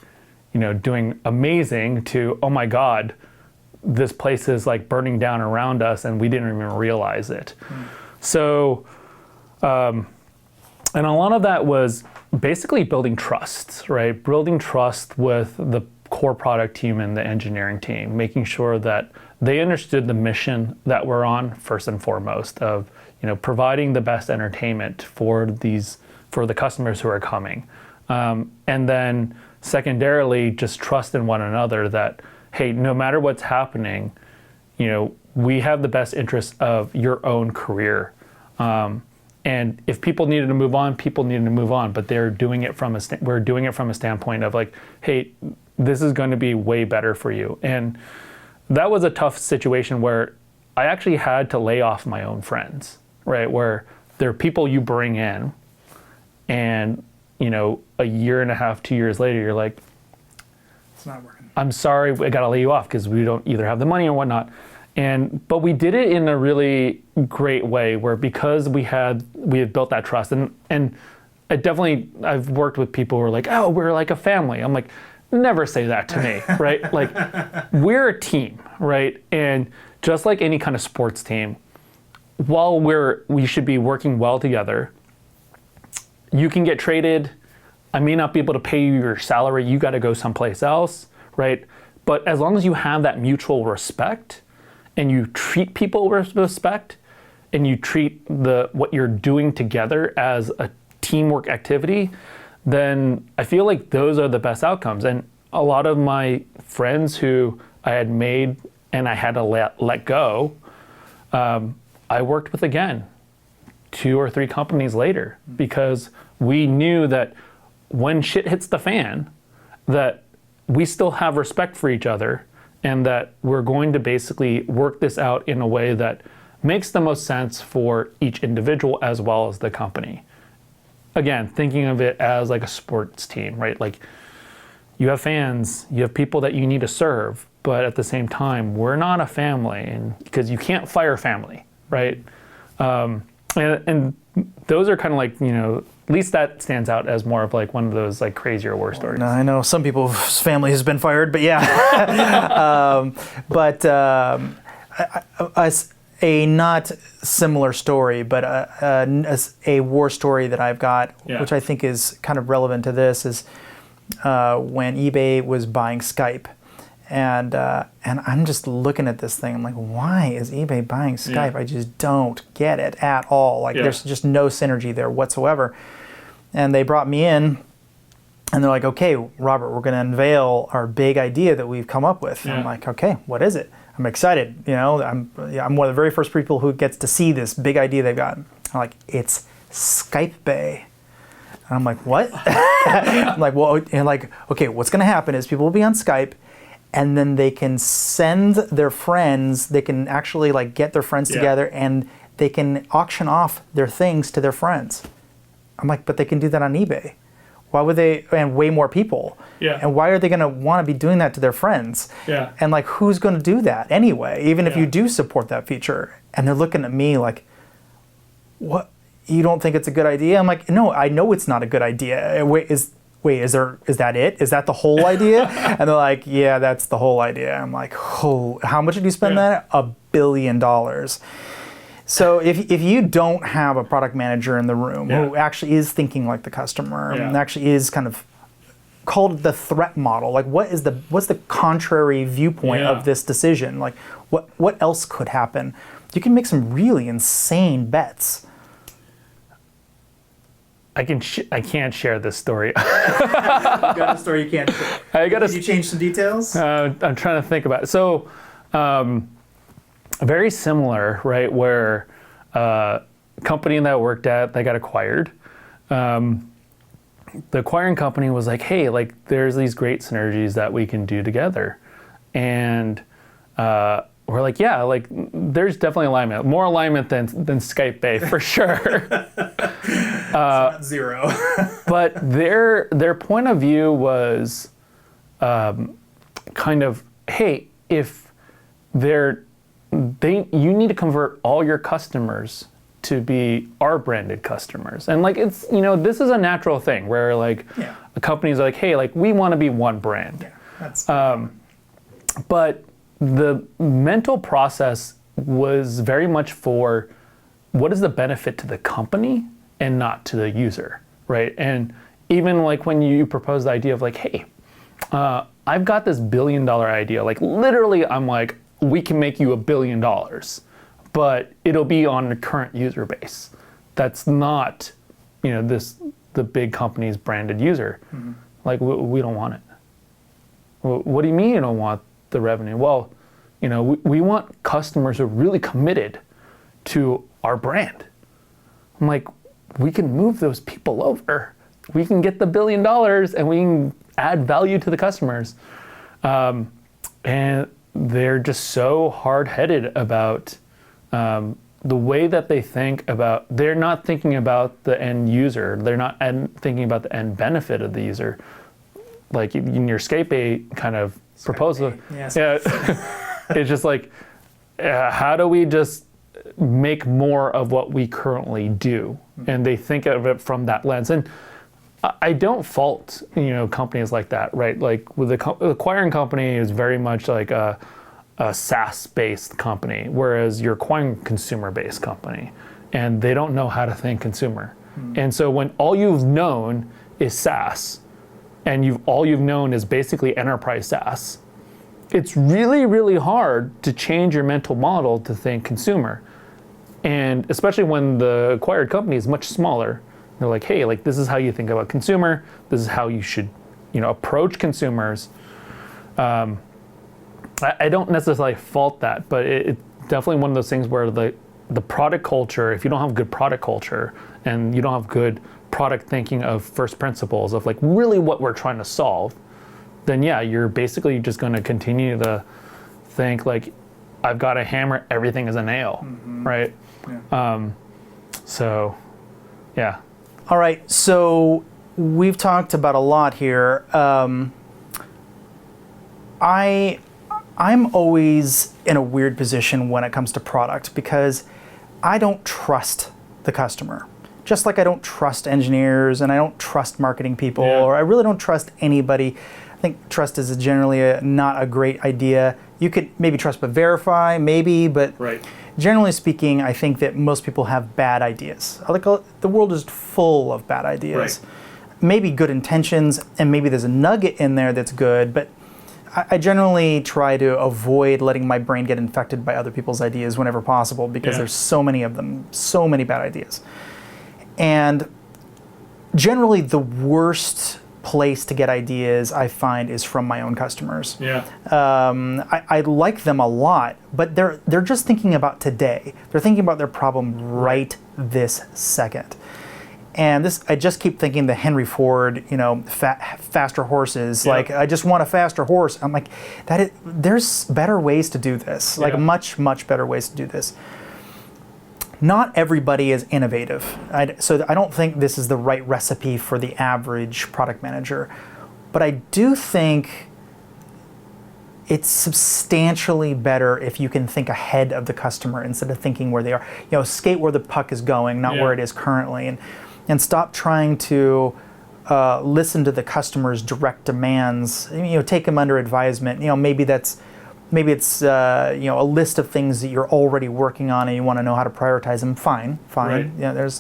doing amazing to, oh my God, this place is like burning down around us and we didn't even realize it. Mm. So, and a lot of that was basically building trust, right? Building trust with the core product team and the engineering team, making sure that they understood the mission that we're on first and foremost of, providing the best entertainment for the customers who are coming. And then secondarily, just trust in one another that, hey, no matter what's happening, we have the best interest of your own career. And if people needed to move on, people needed to move on, but we're doing it from a standpoint of like, hey, this is going to be way better for you. And that was a tough situation where I actually had to lay off my own friends, right? Where there are people you bring in and, a year and a half, 2 years later, you're like, it's not working. I'm sorry, I got to lay you off because we don't either have the money or whatnot. But we did it in a really great way where because we had built that trust and I've worked with people who are like, oh, we're like a family. I'm like, never say that to me, right? Like we're a team, right? And just like any kind of sports team, while we should be working well together, you can get traded. I may not be able to pay you your salary. You got to go someplace else, right? But as long as you have that mutual respect, and you treat people with respect, and you treat what you're doing together as a teamwork activity, then I feel like those are the best outcomes. And a lot of my friends who I had made and I had to let go, I worked with again 2 or 3 companies later because we knew that when shit hits the fan, that we still have respect for each other and that we're going to basically work this out in a way that makes the most sense for each individual as well as the company. Again, thinking of it as like a sports team, right? Like you have fans, you have people that you need to serve, but at the same time, we're not a family, and because you can't fire family, right? And those are kind of like, at least that stands out as more of like one of those like crazier war stories. No, I know some people's family has been fired, but yeah. a not similar story, but a war story that I've got, which I think is kind of relevant to this, is when eBay was buying Skype. And I'm just looking at this thing. I'm like, why is eBay buying Skype? I just don't get it at all. Like, there's just no synergy there whatsoever. And they brought me in, and they're like, okay, Robert, we're going to unveil our big idea that we've come up with. And I'm like, okay, what is it? I'm excited. You know, I'm one of the very first people who gets to see this big idea they've got. I'm like, it's Skype Bay. And I'm like, what? I'm like, well, and like, okay, what's going to happen is people will be on Skype, and then they can send their friends, they can actually like get their friends together, and they can auction off their things to their friends. I'm like, but they can do that on eBay. Why would they, and way more people. And why are they going to want to be doing that to their friends? And like, who's going to do that anyway, even if you do support that feature? And they're looking at me like, what, you don't think it's a good idea? I'm like, no, I know it's not a good idea. Is that it? Is that the whole idea? And they're like, yeah, that's the whole idea. I'm like, oh, how much did you spend that? $1 billion. So if you don't have a product manager in the room who actually is thinking like the customer and actually is kind of called the threat model, like what's the contrary viewpoint of this decision? Like what else could happen? You can make some really insane bets. I can't share this story. You got a story you can't share. Did you change some details? I'm trying to think about it. So, very similar, right? Where a company that I worked at, they got acquired. The acquiring company was like, hey, like there's these great synergies that we can do together. And we're like, yeah, like there's definitely alignment. More alignment than Skype Bay, for sure. It's not zero. But their point of view was kind of, hey, if you need to convert all your customers to be our branded customers. And like, it's, you know, this is a natural thing where like a company's like, hey, like we want to be one brand. But the mental process was very much for what is the benefit to the company and not to the user, right? And even like when you propose the idea of like, hey, I've got this $1 billion idea, like literally I'm like, we can make you $1 billion, but it'll be on the current user base. That's not, you know, the big company's branded user. Like we don't want it. What do you mean you don't want the revenue? Well, you know, we want customers who are really committed to our brand. I'm like, we can move those people over. We can get the $1 billion and we can add value to the customers. And they're just so hard-headed about the way that they think about, they're not thinking about the end user. They're not thinking about the end benefit of the user. Like in your Skype A kind of proposal. It's just like, how do we just make more of what we currently do? And they think of it from that lens. And I don't fault, you know, companies like that, right? Like with the acquiring company is very much like a SaaS-based company, whereas you're acquiring a consumer-based company, and they don't know how to think consumer. And so when all you've known is SaaS, and all you've known is basically enterprise SaaS, it's really, really hard to change your mental model to think consumer. And especially when the acquired company is much smaller, they're like, hey, like this is how you think about consumer. This is how you should, you know, approach consumers. I don't necessarily fault that, but it's definitely one of those things where the product culture, if you don't have good product culture and you don't have good product thinking of first principles of like really what we're trying to solve, then yeah, you're basically just going to continue to think like, I've got a hammer, everything is a nail, right? So, yeah. All right, so we've talked about a lot here. I'm always in a weird position when it comes to product because I don't trust the customer. Just like I don't trust engineers and I don't trust marketing people, or I really don't trust anybody. I think trust is generally not a great idea. You could maybe trust but verify, maybe, but generally speaking, I think that most people have bad ideas. Like the world is full of bad ideas. Right. Maybe good intentions, and maybe there's a nugget in there that's good, but I generally try to avoid letting my brain get infected by other people's ideas whenever possible, because there's so many of them, so many bad ideas. And generally the worst place to get ideas, I find, is from my own customers. Yeah. I like them a lot, but they're just thinking about today. They're thinking about their problem right this second. And this, I just keep thinking the Henry Ford, faster horses. Yeah. Like, I just want a faster horse. I'm like, there's better ways to do this. Like, much, much better ways to do this. Not everybody is innovative. So I don't think this is the right recipe for the average product manager. But I do think it's substantially better if you can think ahead of the customer instead of thinking where they are. Skate where the puck is going, not where it is currently. And stop trying to listen to the customer's direct demands. Take them under advisement. Maybe it's a list of things that you're already working on and you want to know how to prioritize them. Fine. Right. There's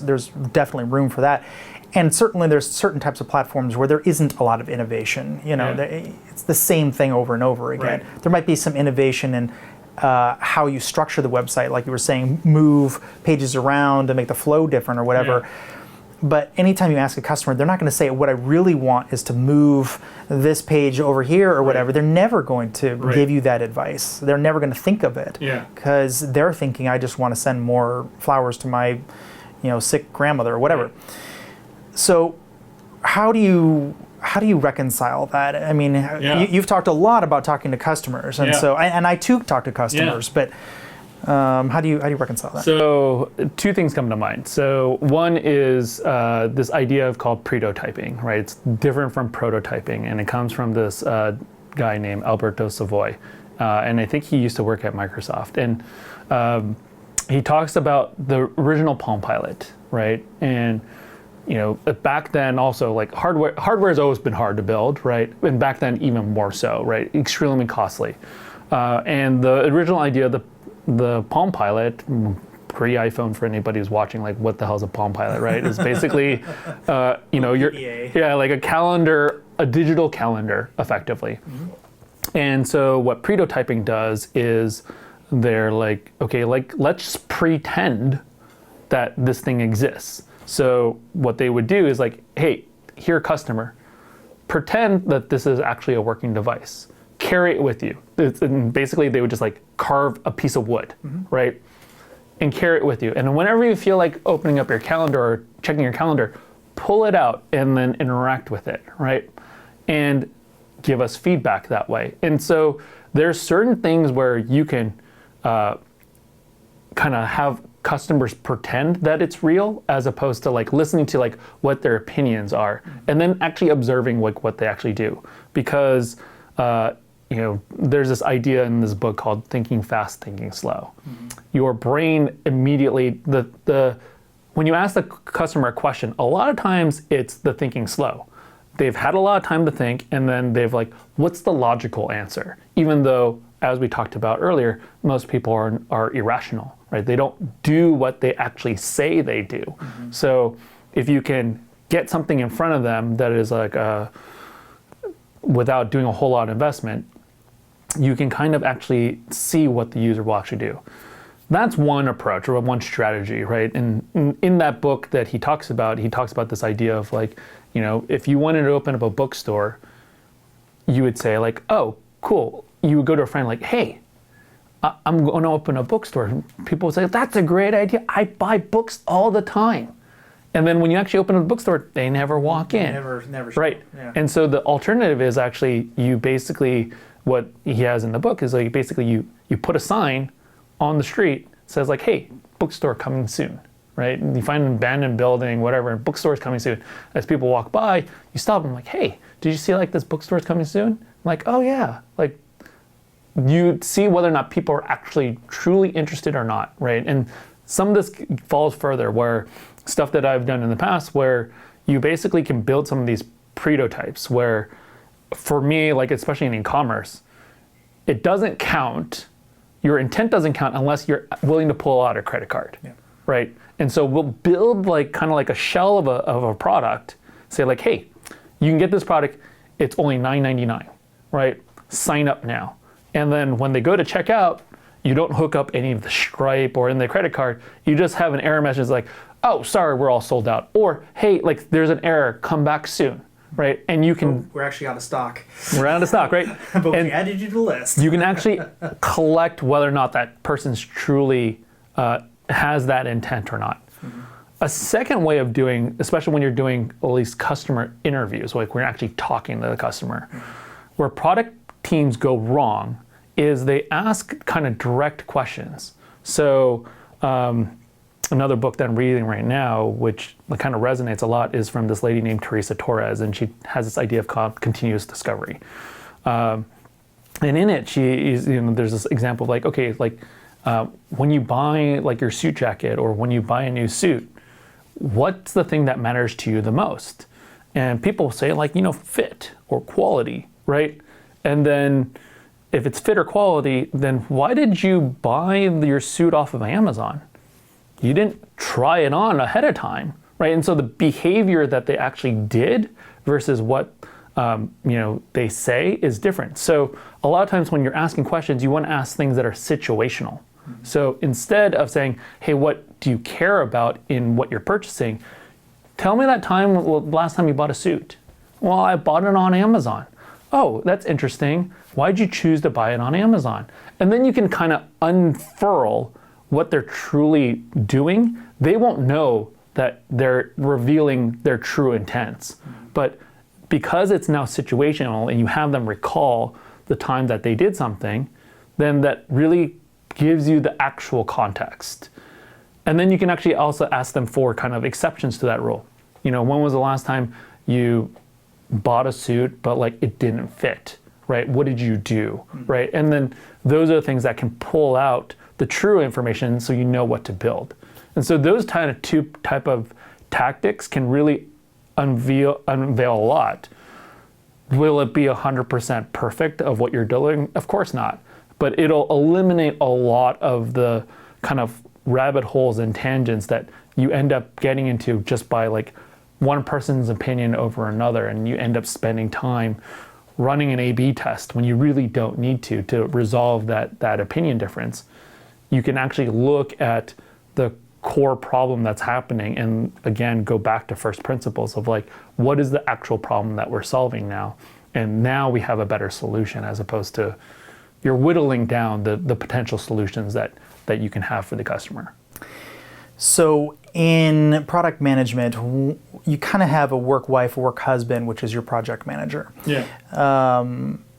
definitely room for that. And certainly there's certain types of platforms where there isn't a lot of innovation. It's the same thing over and over again. Right. There might be some innovation in how you structure the website, like you were saying, move pages around to make the flow different or whatever. Yeah. But anytime you ask a customer, they're not going to say, what I really want is to move this page over here or whatever. They're never going to give you that advice. They're never going to think of it. Because they're thinking, I just want to send more flowers to my sick grandmother or whatever. Right. So how do you reconcile that? I mean, you've talked a lot about talking to customers, and so I too talk to customers, but how do you reconcile that? So two things come to mind. So one is this idea called prototyping, right? It's different from prototyping, and it comes from this guy named Alberto Savoy, and I think he used to work at Microsoft. And he talks about the original Palm Pilot, right? And back then also, like, hardware has always been hard to build, right? And back then even more so, right? Extremely costly. And the original idea of the Palm Pilot, pre-iPhone for anybody who's watching, like, what the hell is a Palm Pilot, right? Is basically, like a calendar, a digital calendar, effectively. Mm-hmm. And so what prototyping does is they're like, okay, like, let's pretend that this thing exists. So what they would do is like, hey, here, customer, pretend that this is actually a working device. Carry it with you. And basically, they would just like carve a piece of wood, right? And carry it with you. And whenever you feel like opening up your calendar or checking your calendar, pull it out and then interact with it, right? And give us feedback that way. And so there's certain things where you can kind of have customers pretend that it's real, as opposed to like listening to like what their opinions are, and then actually observing like what they actually do. Because there's this idea in this book called thinking fast, thinking slow. Your brain immediately, when you ask the customer a question, a lot of times it's the thinking slow. They've had a lot of time to think, and then they've like, what's the logical answer? Even though, as we talked about earlier, most people are irrational, right? They don't do what they actually say they do. Mm-hmm. So if you can get something in front of them that is like without doing a whole lot of investment, you can kind of actually see what the user will actually do. That's one approach or one strategy, right? And in that book that he talks about this idea of like, if you wanted to open up a bookstore, you would say like, oh, cool. You would go to a friend like, hey, I'm going to open a bookstore. People would say, that's a great idea. I buy books all the time. And then when you actually open a bookstore, they never walk in. Never right. Yeah. And so the alternative is actually what he has in the book is like basically you put a sign on the street that says like, hey, bookstore coming soon. Right? And you find an abandoned building, whatever, and bookstore is coming soon. As people walk by, you stop them like, hey, did you see like this bookstore is coming soon? I'm like, oh yeah. Like, you see whether or not people are actually truly interested or not, right? And some of this falls further, where stuff that I've done in the past, where you basically can build some of these prototypes, where for me, like especially in e-commerce, it doesn't count your intent doesn't count unless you're willing to pull out a credit card, right? And so we'll build like kind of like a shell of a product, say like, hey, you can get this product, it's only $9.99, right? Sign up now. And then when they go to check out, you don't hook up any of the Stripe or in the credit card. You just have an error message like, oh, sorry, we're all sold out. Or, hey, like there's an error, come back soon, right? And you can... We're actually out of stock. We're out of stock, right? But we added you to the list. You can actually collect whether or not that person's truly has that intent or not. A second way of doing, especially when you're doing at least customer interviews, like we're actually talking to the customer, where product teams go wrong is they ask kind of direct questions. So another book that I'm reading right now, which kind of resonates a lot, is from this lady named Teresa Torres, and she has this idea of continuous discovery. And in it, there's this example of like, okay, like when you buy like your suit jacket or when you buy a new suit, what's the thing that matters to you the most? And people say like, fit or quality, right? And then if it's fit or quality, then why did you buy your suit off of Amazon? You didn't try it on ahead of time, right? And so the behavior that they actually did versus what they say is different. So a lot of times when you're asking questions, you want to ask things that are situational. So instead of saying, hey, what do you care about in what you're purchasing? Tell me that last time you bought a suit. Well, I bought it on Amazon. Oh, that's interesting. Why'd you choose to buy it on Amazon? And then you can kind of unfurl what they're truly doing. They won't know that they're revealing their true intents. But because it's now situational and you have them recall the time that they did something, then that really gives you the actual context. And then you can actually also ask them for kind of exceptions to that rule. When was the last time you bought a suit, but like it didn't fit, right? What did you do, right? And then those are the things that can pull out the true information so you know what to build. And so those kind of two type of tactics can really unveil a lot. Will it be 100% perfect of what you're doing? Of course not. But it'll eliminate a lot of the kind of rabbit holes and tangents that you end up getting into just by like one person's opinion over another, and you end up spending time running an A/B test when you really don't need to resolve that opinion difference. You can actually look at the core problem that's happening and again go back to first principles of like, what is the actual problem that we're solving now? And now we have a better solution, as opposed to you're whittling down the potential solutions that you can have for the customer. So in product management, you kind of have a work wife, work husband, which is your project manager. Yeah.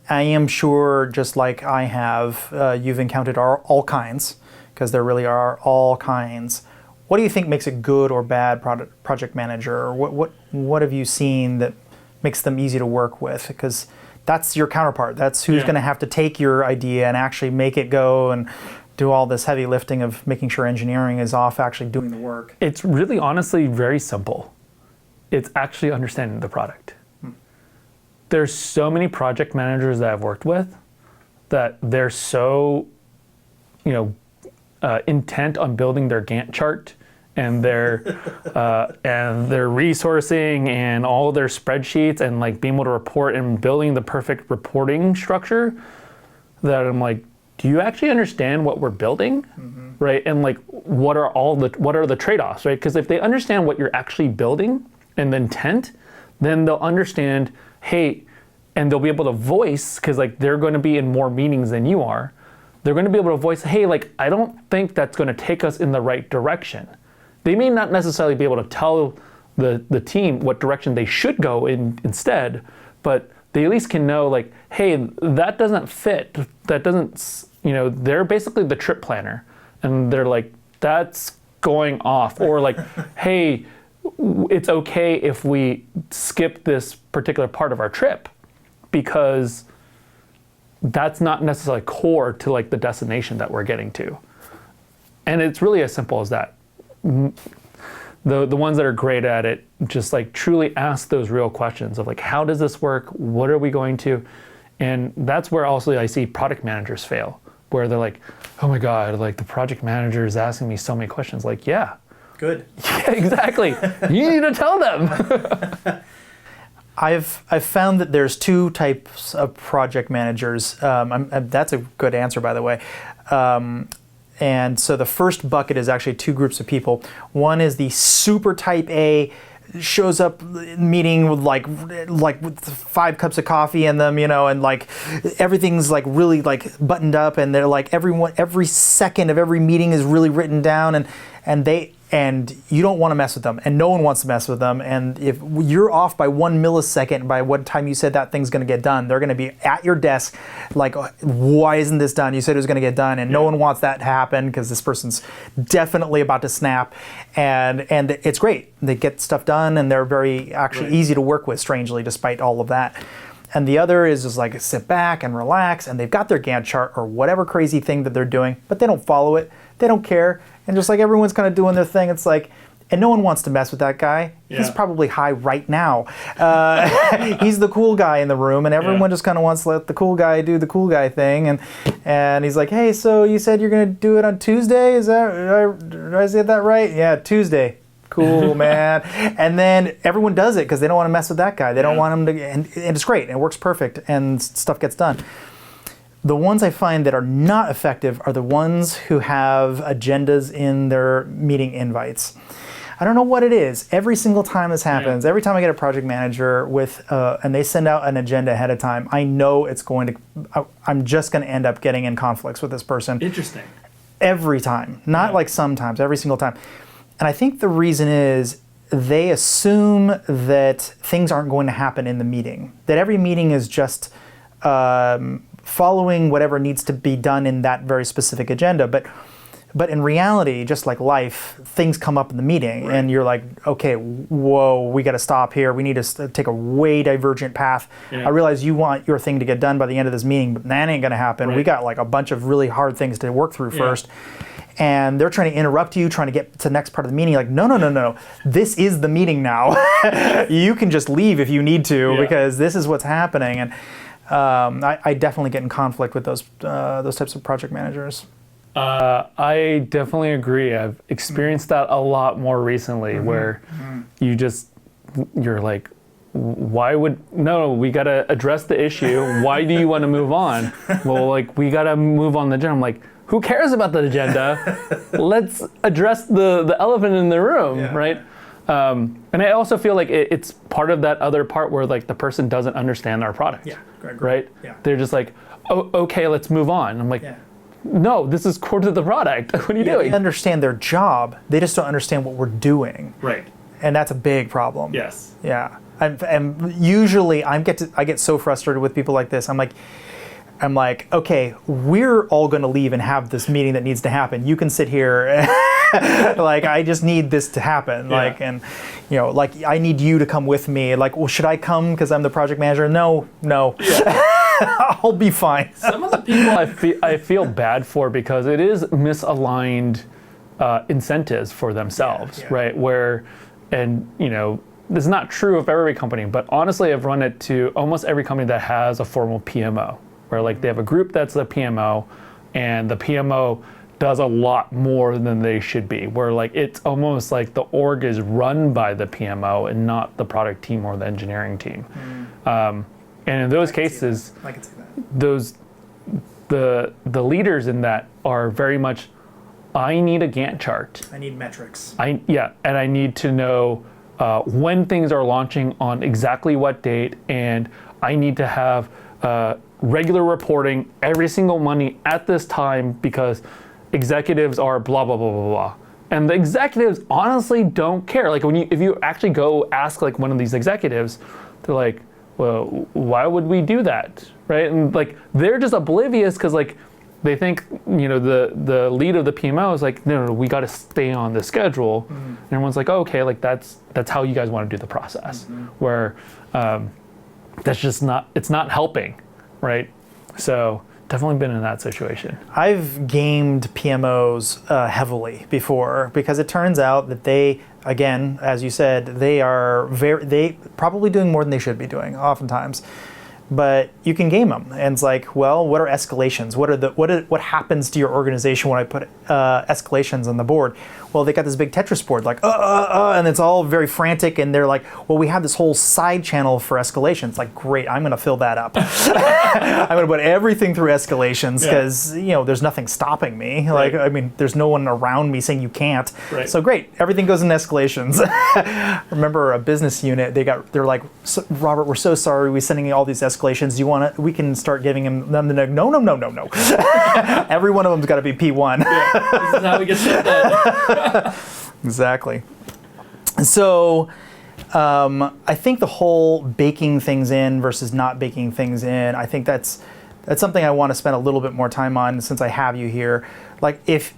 I am sure, just like I have, you've encountered all kinds, because there really are all kinds. What do you think makes a good or bad project manager? Or what have you seen that makes them easy to work with? Because that's your counterpart. That's who's going to have to take your idea and actually make it go and do all this heavy lifting of making sure engineering is off actually doing the work. It's really honestly very simple. It's actually understanding the product. There's so many project managers that I've worked with that they're so, intent on building their Gantt chart and their resourcing and all their spreadsheets and like being able to report and building the perfect reporting structure, that I'm like, do you actually understand what we're building? Right? And like, what are the trade-offs, right? Because if they understand what you're actually building and the intent, then they'll understand, hey, and they'll be able to voice, because like they're going to be in more meetings than you are. They're going to be able to voice, hey, like, I don't think that's going to take us in the right direction. They may not necessarily be able to tell the team what direction they should go in instead, but they at least can know like, hey, that doesn't fit. That doesn't, they're basically the trip planner. And they're like, that's going off. Or like, hey, it's okay if we skip this particular part of our trip, because that's not necessarily core to like the destination that we're getting to. And it's really as simple as that. The ones that are great at it just like truly ask those real questions of like, how does this work? What are we going to? And that's where also I see product managers fail. where they're like, oh my God, like the project manager is asking me so many questions. Like, yeah. Good. Yeah, exactly. You need to tell them. I've found that there's two types of project managers. That's a good answer, by the way. And so the first bucket is actually two groups of people. One is the super type A, shows up meeting with like with 5 cups of coffee in them, and like everything's like really like buttoned up, and they're like every second of every meeting is really written down, and you don't want to mess with them, and no one wants to mess with them. And if you're off by 1 millisecond by what time you said that thing's going to get done, they're going to be at your desk like, why isn't this done? You said it was going to get done, and no one wants that to happen because this person's definitely about to snap. And it's great. They get stuff done, and they're very actually easy to work with, strangely, despite all of that. And the other is just like sit back and relax, and they've got their Gantt chart or whatever crazy thing that they're doing, but they don't follow it. They don't care. And just like everyone's kind of doing their thing, it's like, and no one wants to mess with that guy. Yeah. He's probably high right now. He's the cool guy in the room, and everyone just kind of wants to let the cool guy do the cool guy thing. And he's like, hey, so you said you're going to do it on Tuesday? Did I say that right? Yeah, Tuesday. Cool, man. And then everyone does it because they don't want to mess with that guy. They don't want him to, and it's great. And it works perfect, and stuff gets done. The ones I find that are not effective are the ones who have agendas in their meeting invites. I don't know what it is. Every single time this happens, every time I get a project manager and they send out an agenda ahead of time, I know I'm just going to end up getting in conflicts with this person. Interesting. Every time. Not like sometimes, every single time. And I think the reason is they assume that things aren't going to happen in the meeting. That every meeting is just following whatever needs to be done in that very specific agenda. But in reality, just like life, things come up in the meeting, and you're like, okay, whoa, we got to stop here. We need to take a way divergent path. I realize you want your thing to get done by the end of this meeting, but that ain't going to happen. We got like a bunch of really hard things to work through first. And they're trying to interrupt you, trying to get to the next part of the meeting. Like, no. This is the meeting now. You can just leave if you need to, because this is what's happening. And I definitely get in conflict with those types of project managers. I definitely agree. I've experienced that a lot more recently, where you're like, we got to address the issue. Why do you want to move on? Well, like, we got to move on the agenda. I'm like, who cares about the agenda? Let's address the elephant in the room, right? And I also feel like it's part of that other part where like the person doesn't understand our product, right? Yeah. They're just like, oh, okay, let's move on. I'm like, no, this is core to the product. What are you doing? They understand their job. They just don't understand what we're doing. Right. And that's a big problem. Yes. Yeah. And usually I get so frustrated with people like this. I'm like, okay, we're all going to leave and have this meeting that needs to happen. You can sit here. Like, I just need this to happen. Like, and like, I need you to come with me. Like, well, should I come because I'm the project manager? No. I'll be fine. Some of the people I feel bad for, because it is misaligned incentives for themselves, right? Where, and this is not true of every company, but honestly, I've run it to almost every company that has a formal PMO, where like they have a group that's the PMO, and the PMO does a lot more than they should be, where like it's almost like the org is run by the PMO and not the product team or the engineering team. And in those cases, I can see that. the leaders in that are very much, I need a Gantt chart. I need metrics. And I need to know when things are launching on exactly what date, and I need to have regular reporting every single Monday at this time, because executives are blah, blah, blah, blah, blah. And the executives honestly don't care. Like, if you actually go ask like one of these executives, they're like, well, why would we do that, right? And like, they're just oblivious because like they think the lead of the PMO is like, no, we got to stay on the schedule. And everyone's like, oh, okay, like that's how you guys want to do the process. Where that's just it's not helping, right? So definitely been in that situation. I've gamed PMOs heavily before, because it turns out that they, again, as you said, they are they probably doing more than they should be doing oftentimes. but you can game them. And it's like, well, what are escalations? What happens to your organization when I put escalations on the board? Well, they got this big Tetris board, like, and it's all very frantic, and they're like, well, we have this whole side channel for escalations. Like, great, I'm gonna fill that up. I'm gonna put everything through escalations, because there's nothing stopping me. Like, I mean, there's no one around me saying you can't. Right. So great, everything goes in escalations. Remember a business unit, they're like, Robert, we're so sorry, we're sending you all these escalations. We can start giving them the no. Every one of them's gotta be P1. This is how we get shit done. Exactly. So I think the whole baking things in versus not baking things in, I think that's something I want to spend a little bit more time on since I have you here. Like if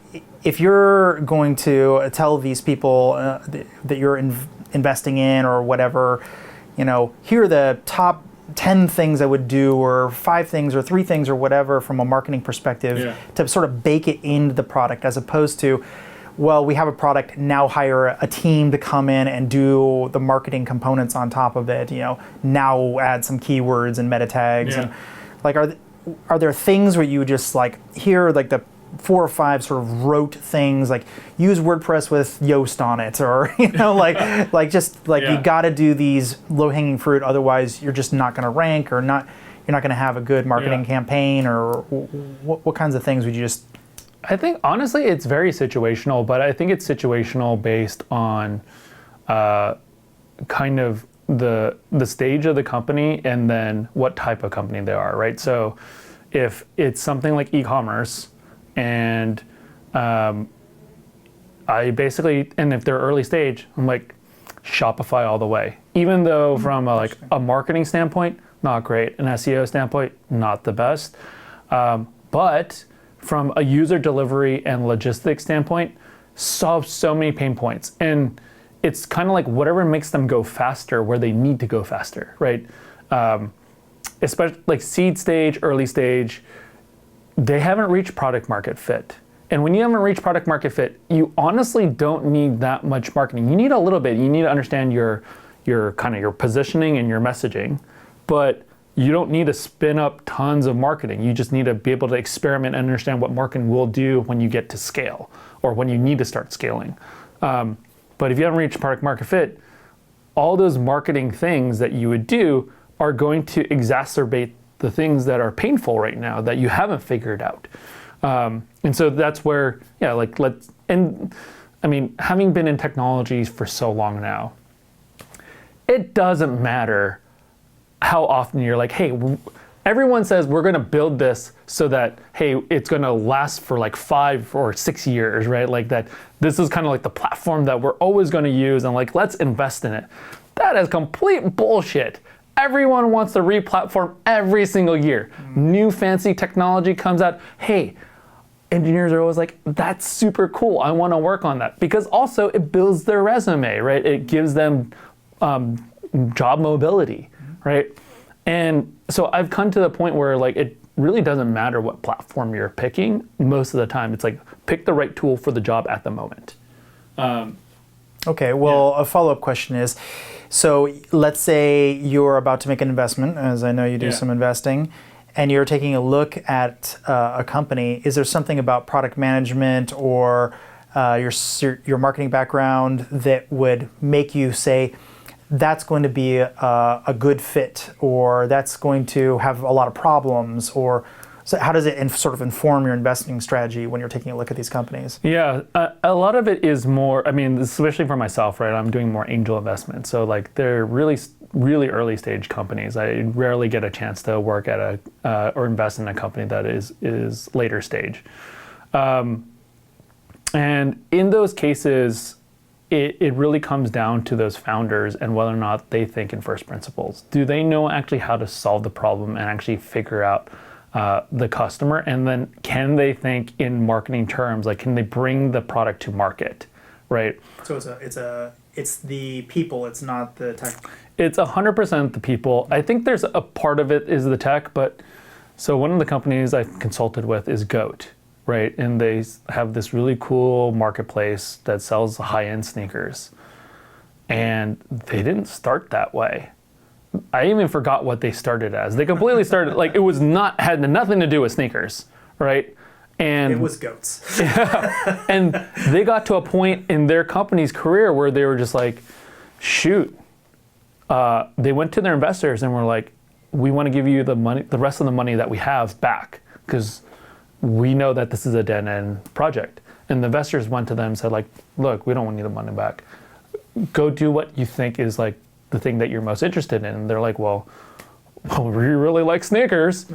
you're going to tell these people that you're investing in or whatever, here are the top 10 things I would do, or 5 things or 3 things or whatever from a marketing perspective, to sort of bake it into the product, as opposed to, well, we have a product, now hire a team to come in and do the marketing components on top of it, now add some keywords and meta tags. And like, are there things where you just like, here are like the 4 or 5 sort of rote things, like use WordPress with Yoast on it, or you got to do these low-hanging fruit, otherwise you're just not going to rank, or you're not going to have a good marketing campaign, or what kinds of things would you just? I think honestly it's very situational, but I think it's situational based on kind of the stage of the company and then what type of company they are, right? So if it's something like e-commerce, and I basically, and if they're early stage, I'm like Shopify all the way. Even though from a marketing standpoint, not great, an SEO standpoint, not the best, but from a user delivery and logistics standpoint, solves so many pain points. And it's kind of like whatever makes them go faster where they need to go faster, right? Especially like seed stage, early stage, they haven't reached product market fit. And when you haven't reached product market fit, you honestly don't need that much marketing. You need a little bit. You need to understand your kind of your positioning and your messaging, but you don't need to spin up tons of marketing. You just need to be able to experiment and understand what marketing will do when you get to scale, or when you need to start scaling. But if you haven't reached product market fit, all those marketing things that you would do are going to exacerbate the things that are painful right now that you haven't figured out. And so that's where, having been in technology for so long now, it doesn't matter how often you're like, hey, everyone says we're going to build this so that, hey, it's going to last for like 5 or 6 years, right? Like that, this is kind of like the platform that we're always going to use, and like, let's invest in it. That is complete bullshit. Everyone wants to re-platform every single year. New fancy technology comes out. Hey, engineers are always like, that's super cool. I want to work on that. Because also it builds their resume, right? It gives them job mobility, right? And so I've come to the point where like it really doesn't matter what platform you're picking. Most of the time, it's like pick the right tool for the job at the moment. Okay, well, a follow-up question is, so let's say you're about to make an investment, as I know you do some investing, and you're taking a look at a company. Is there something about product management or your marketing background that would make you say, that's going to be a good fit, or that's going to have a lot of problems, or so how does it sort of inform your investing strategy when you're taking a look at these companies? Yeah, a lot of it is more, especially for myself, right? I'm doing more angel investments. So like they're really, really early stage companies. I rarely get a chance to work at or invest in a company that is later stage. And in those cases, it really comes down to those founders and whether or not they think in first principles. Do they know actually how to solve the problem and actually figure out the customer? And then can they think in marketing terms? Like, can they bring the product to market, right? So it's the people, it's not the tech. It's 100% the people. I think there's a part of it is the tech, but so one of the companies I've consulted with is Goat. Right, and they have this really cool marketplace that sells high-end sneakers, and they didn't start that way. I even forgot what they started as. They completely started, like, it was not, had nothing to do with sneakers, right? And it was goats. Yeah. And they got to a point in their company's career where they were just like, shoot. They went to their investors and were like, we want to give you the money, the rest of the money that we have back, because we know that this is a dead-end project. And the investors went to them and said, like, look, we don't want any of the money back. Go do what you think is like the thing that you're most interested in. And they're like, well, we really like sneakers.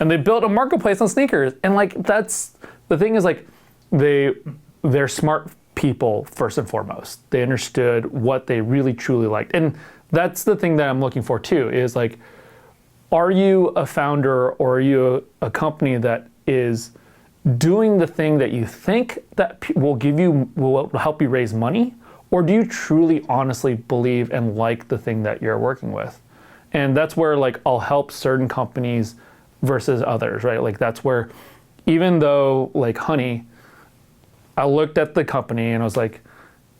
And they built a marketplace on sneakers. And like, that's, the thing is like, they're smart people first and foremost. They understood what they really truly liked. And that's the thing that I'm looking for too, is like, are you a founder or are you a company that is doing the thing that you think that will help you raise money? Or do you truly honestly believe and like the thing that you're working with? And that's where like I'll help certain companies versus others, right? Like that's where, even though like Honey, I looked at the company and I was like,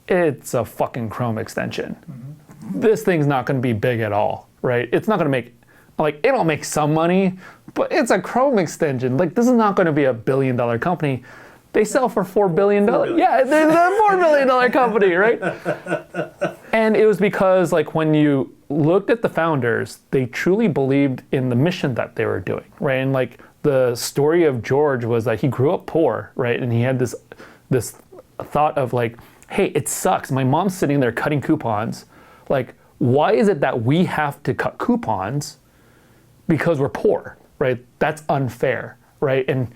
it's a fucking Chrome extension. Mm-hmm. This thing's not gonna be big at all, right? It's not gonna make, like, it'll make some money, but it's a Chrome extension. Like, this is not gonna be $1 billion company. They sell for $4 billion. Yeah, they're a $4 billion company, right? And it was because, like, when you looked at the founders, they truly believed in the mission that they were doing, right? And like the story of George was that he grew up poor, right? And he had this thought of like, hey, it sucks. My mom's sitting there cutting coupons. Like, why is it that we have to cut coupons because we're poor, right? That's unfair, right? And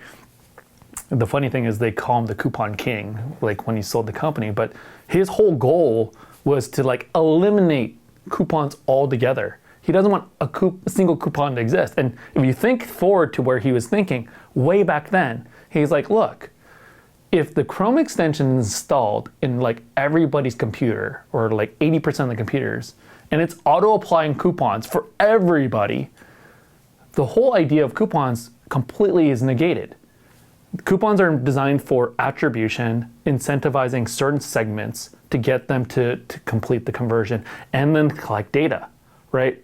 the funny thing is they call him the coupon king, like when he sold the company, but his whole goal was to like eliminate coupons altogether. He doesn't want a single coupon to exist. And if you think forward to where he was thinking way back then, he's like, look, if the Chrome extension is installed in like everybody's computer or like 80% of the computers, and it's auto-applying coupons for everybody, the whole idea of coupons completely is negated. Coupons are designed for attribution, incentivizing certain segments to get them to complete the conversion and then collect data, right?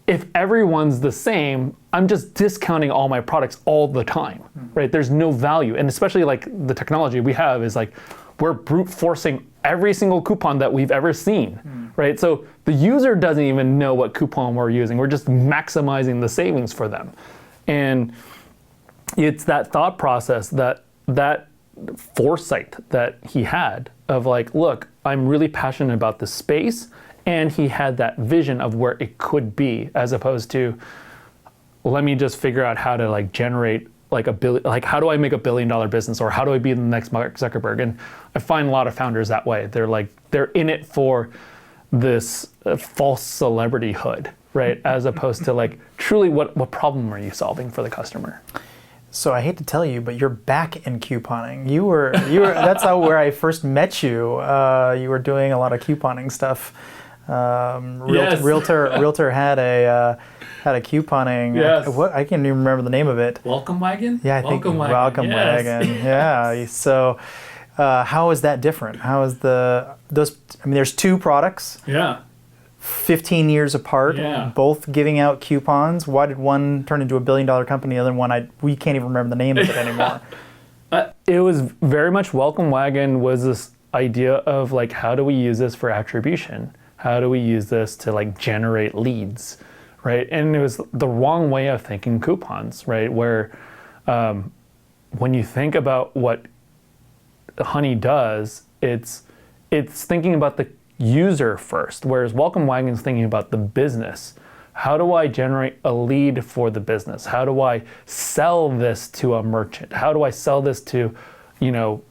If everyone's the same, I'm just discounting all my products all the time, right? There's no value. And especially like the technology we have is like, we're brute forcing every single coupon that we've ever seen, right? So the user doesn't even know what coupon we're using. We're just maximizing the savings for them. And it's that thought process, that foresight that he had of like, look, I'm really passionate about this space. And he had that vision of where it could be, as opposed to, let me just figure out how to like generate like like how do I make $1 billion business, or how do I be the next Mark Zuckerberg? And I find a lot of founders that way. They're in it for this false celebrityhood, right? As opposed to like truly what problem are you solving for the customer? So I hate to tell you, but you're back in couponing. You were that's where I first met you. You were doing a lot of couponing stuff. Yes. Realtor had a couponing. Yes. I can't even remember the name of it. Welcome Wagon? Yeah, I think Welcome yes. Wagon. Yeah. So how is that different? How is there's two products. Yeah. 15 years apart, both giving out coupons. Why did one turn into $1 billion company? The other one, we can't even remember the name of it anymore. It was very much Welcome Wagon was this idea of like, how do we use this for attribution? How do we use this to like generate leads, right? And it was the wrong way of thinking coupons, right? Where when you think about what Honey does, it's thinking about the user first, whereas Welcome Wagon's thinking about the business. How do I generate a lead for the business? How do I sell this to a merchant? How do I sell this to,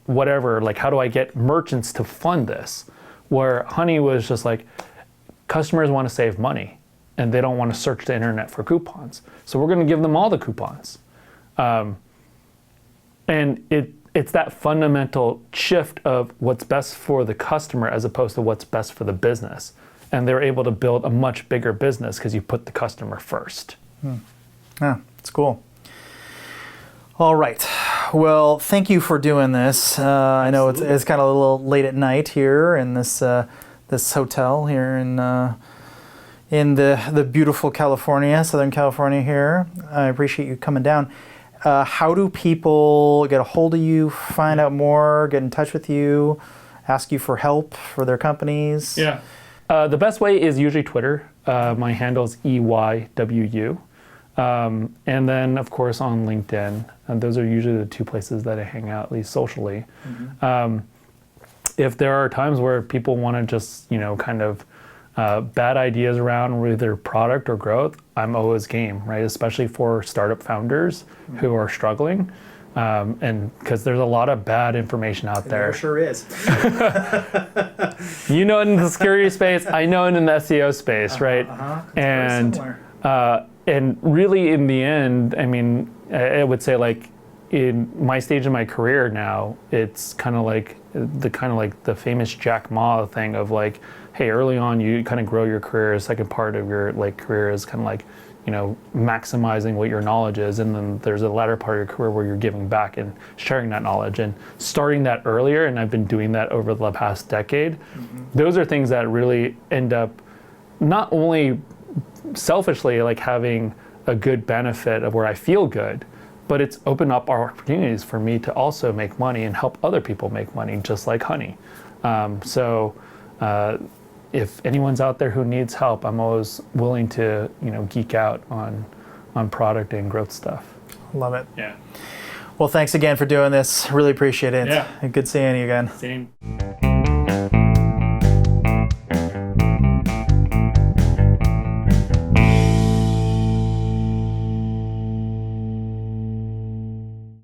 whatever, like how do I get merchants to fund this? Where Honey was just like, customers want to save money and they don't want to search the internet for coupons. So we're going to give them all the coupons. And it's that fundamental shift of what's best for the customer as opposed to what's best for the business. And they're able to build a much bigger business because you put the customer first. Yeah, it's cool. All right. Well, thank you for doing this. I know it's kind of a little late at night here in this hotel here in in the beautiful California, Southern California here. I appreciate you coming down. How do people get a hold of you, find out more, get in touch with you, ask you for help for their companies? Yeah. The best way is usually Twitter. My handle is EYWU. And then, of course, on LinkedIn. And those are usually the two places that I hang out, at least socially. If there are times where people want to just, kind of bad ideas around either product or growth, I'm always game, right? Especially for startup founders who are struggling. And because there's a lot of bad information out there. There sure is. In the security space, I know it in the SEO space, right? And really, in the end, I mean, I would say like in my stage of my career now, it's kind of like the famous Jack Ma thing of like, hey, early on you kind of grow your career. Second part of your career is kind of like, maximizing what your knowledge is, and then there's a latter part of your career where you're giving back and sharing that knowledge and starting that earlier. And I've been doing that over the past decade. Those are things that really end up not only selfishly like having a good benefit of where I feel good, but it's opened up opportunities for me to also make money and help other people make money, just like Honey. If anyone's out there who needs help, I'm always willing to, geek out on product and growth stuff. Love it. Yeah. Well, thanks again for doing this. Really appreciate it. Yeah. Good seeing you again. Same.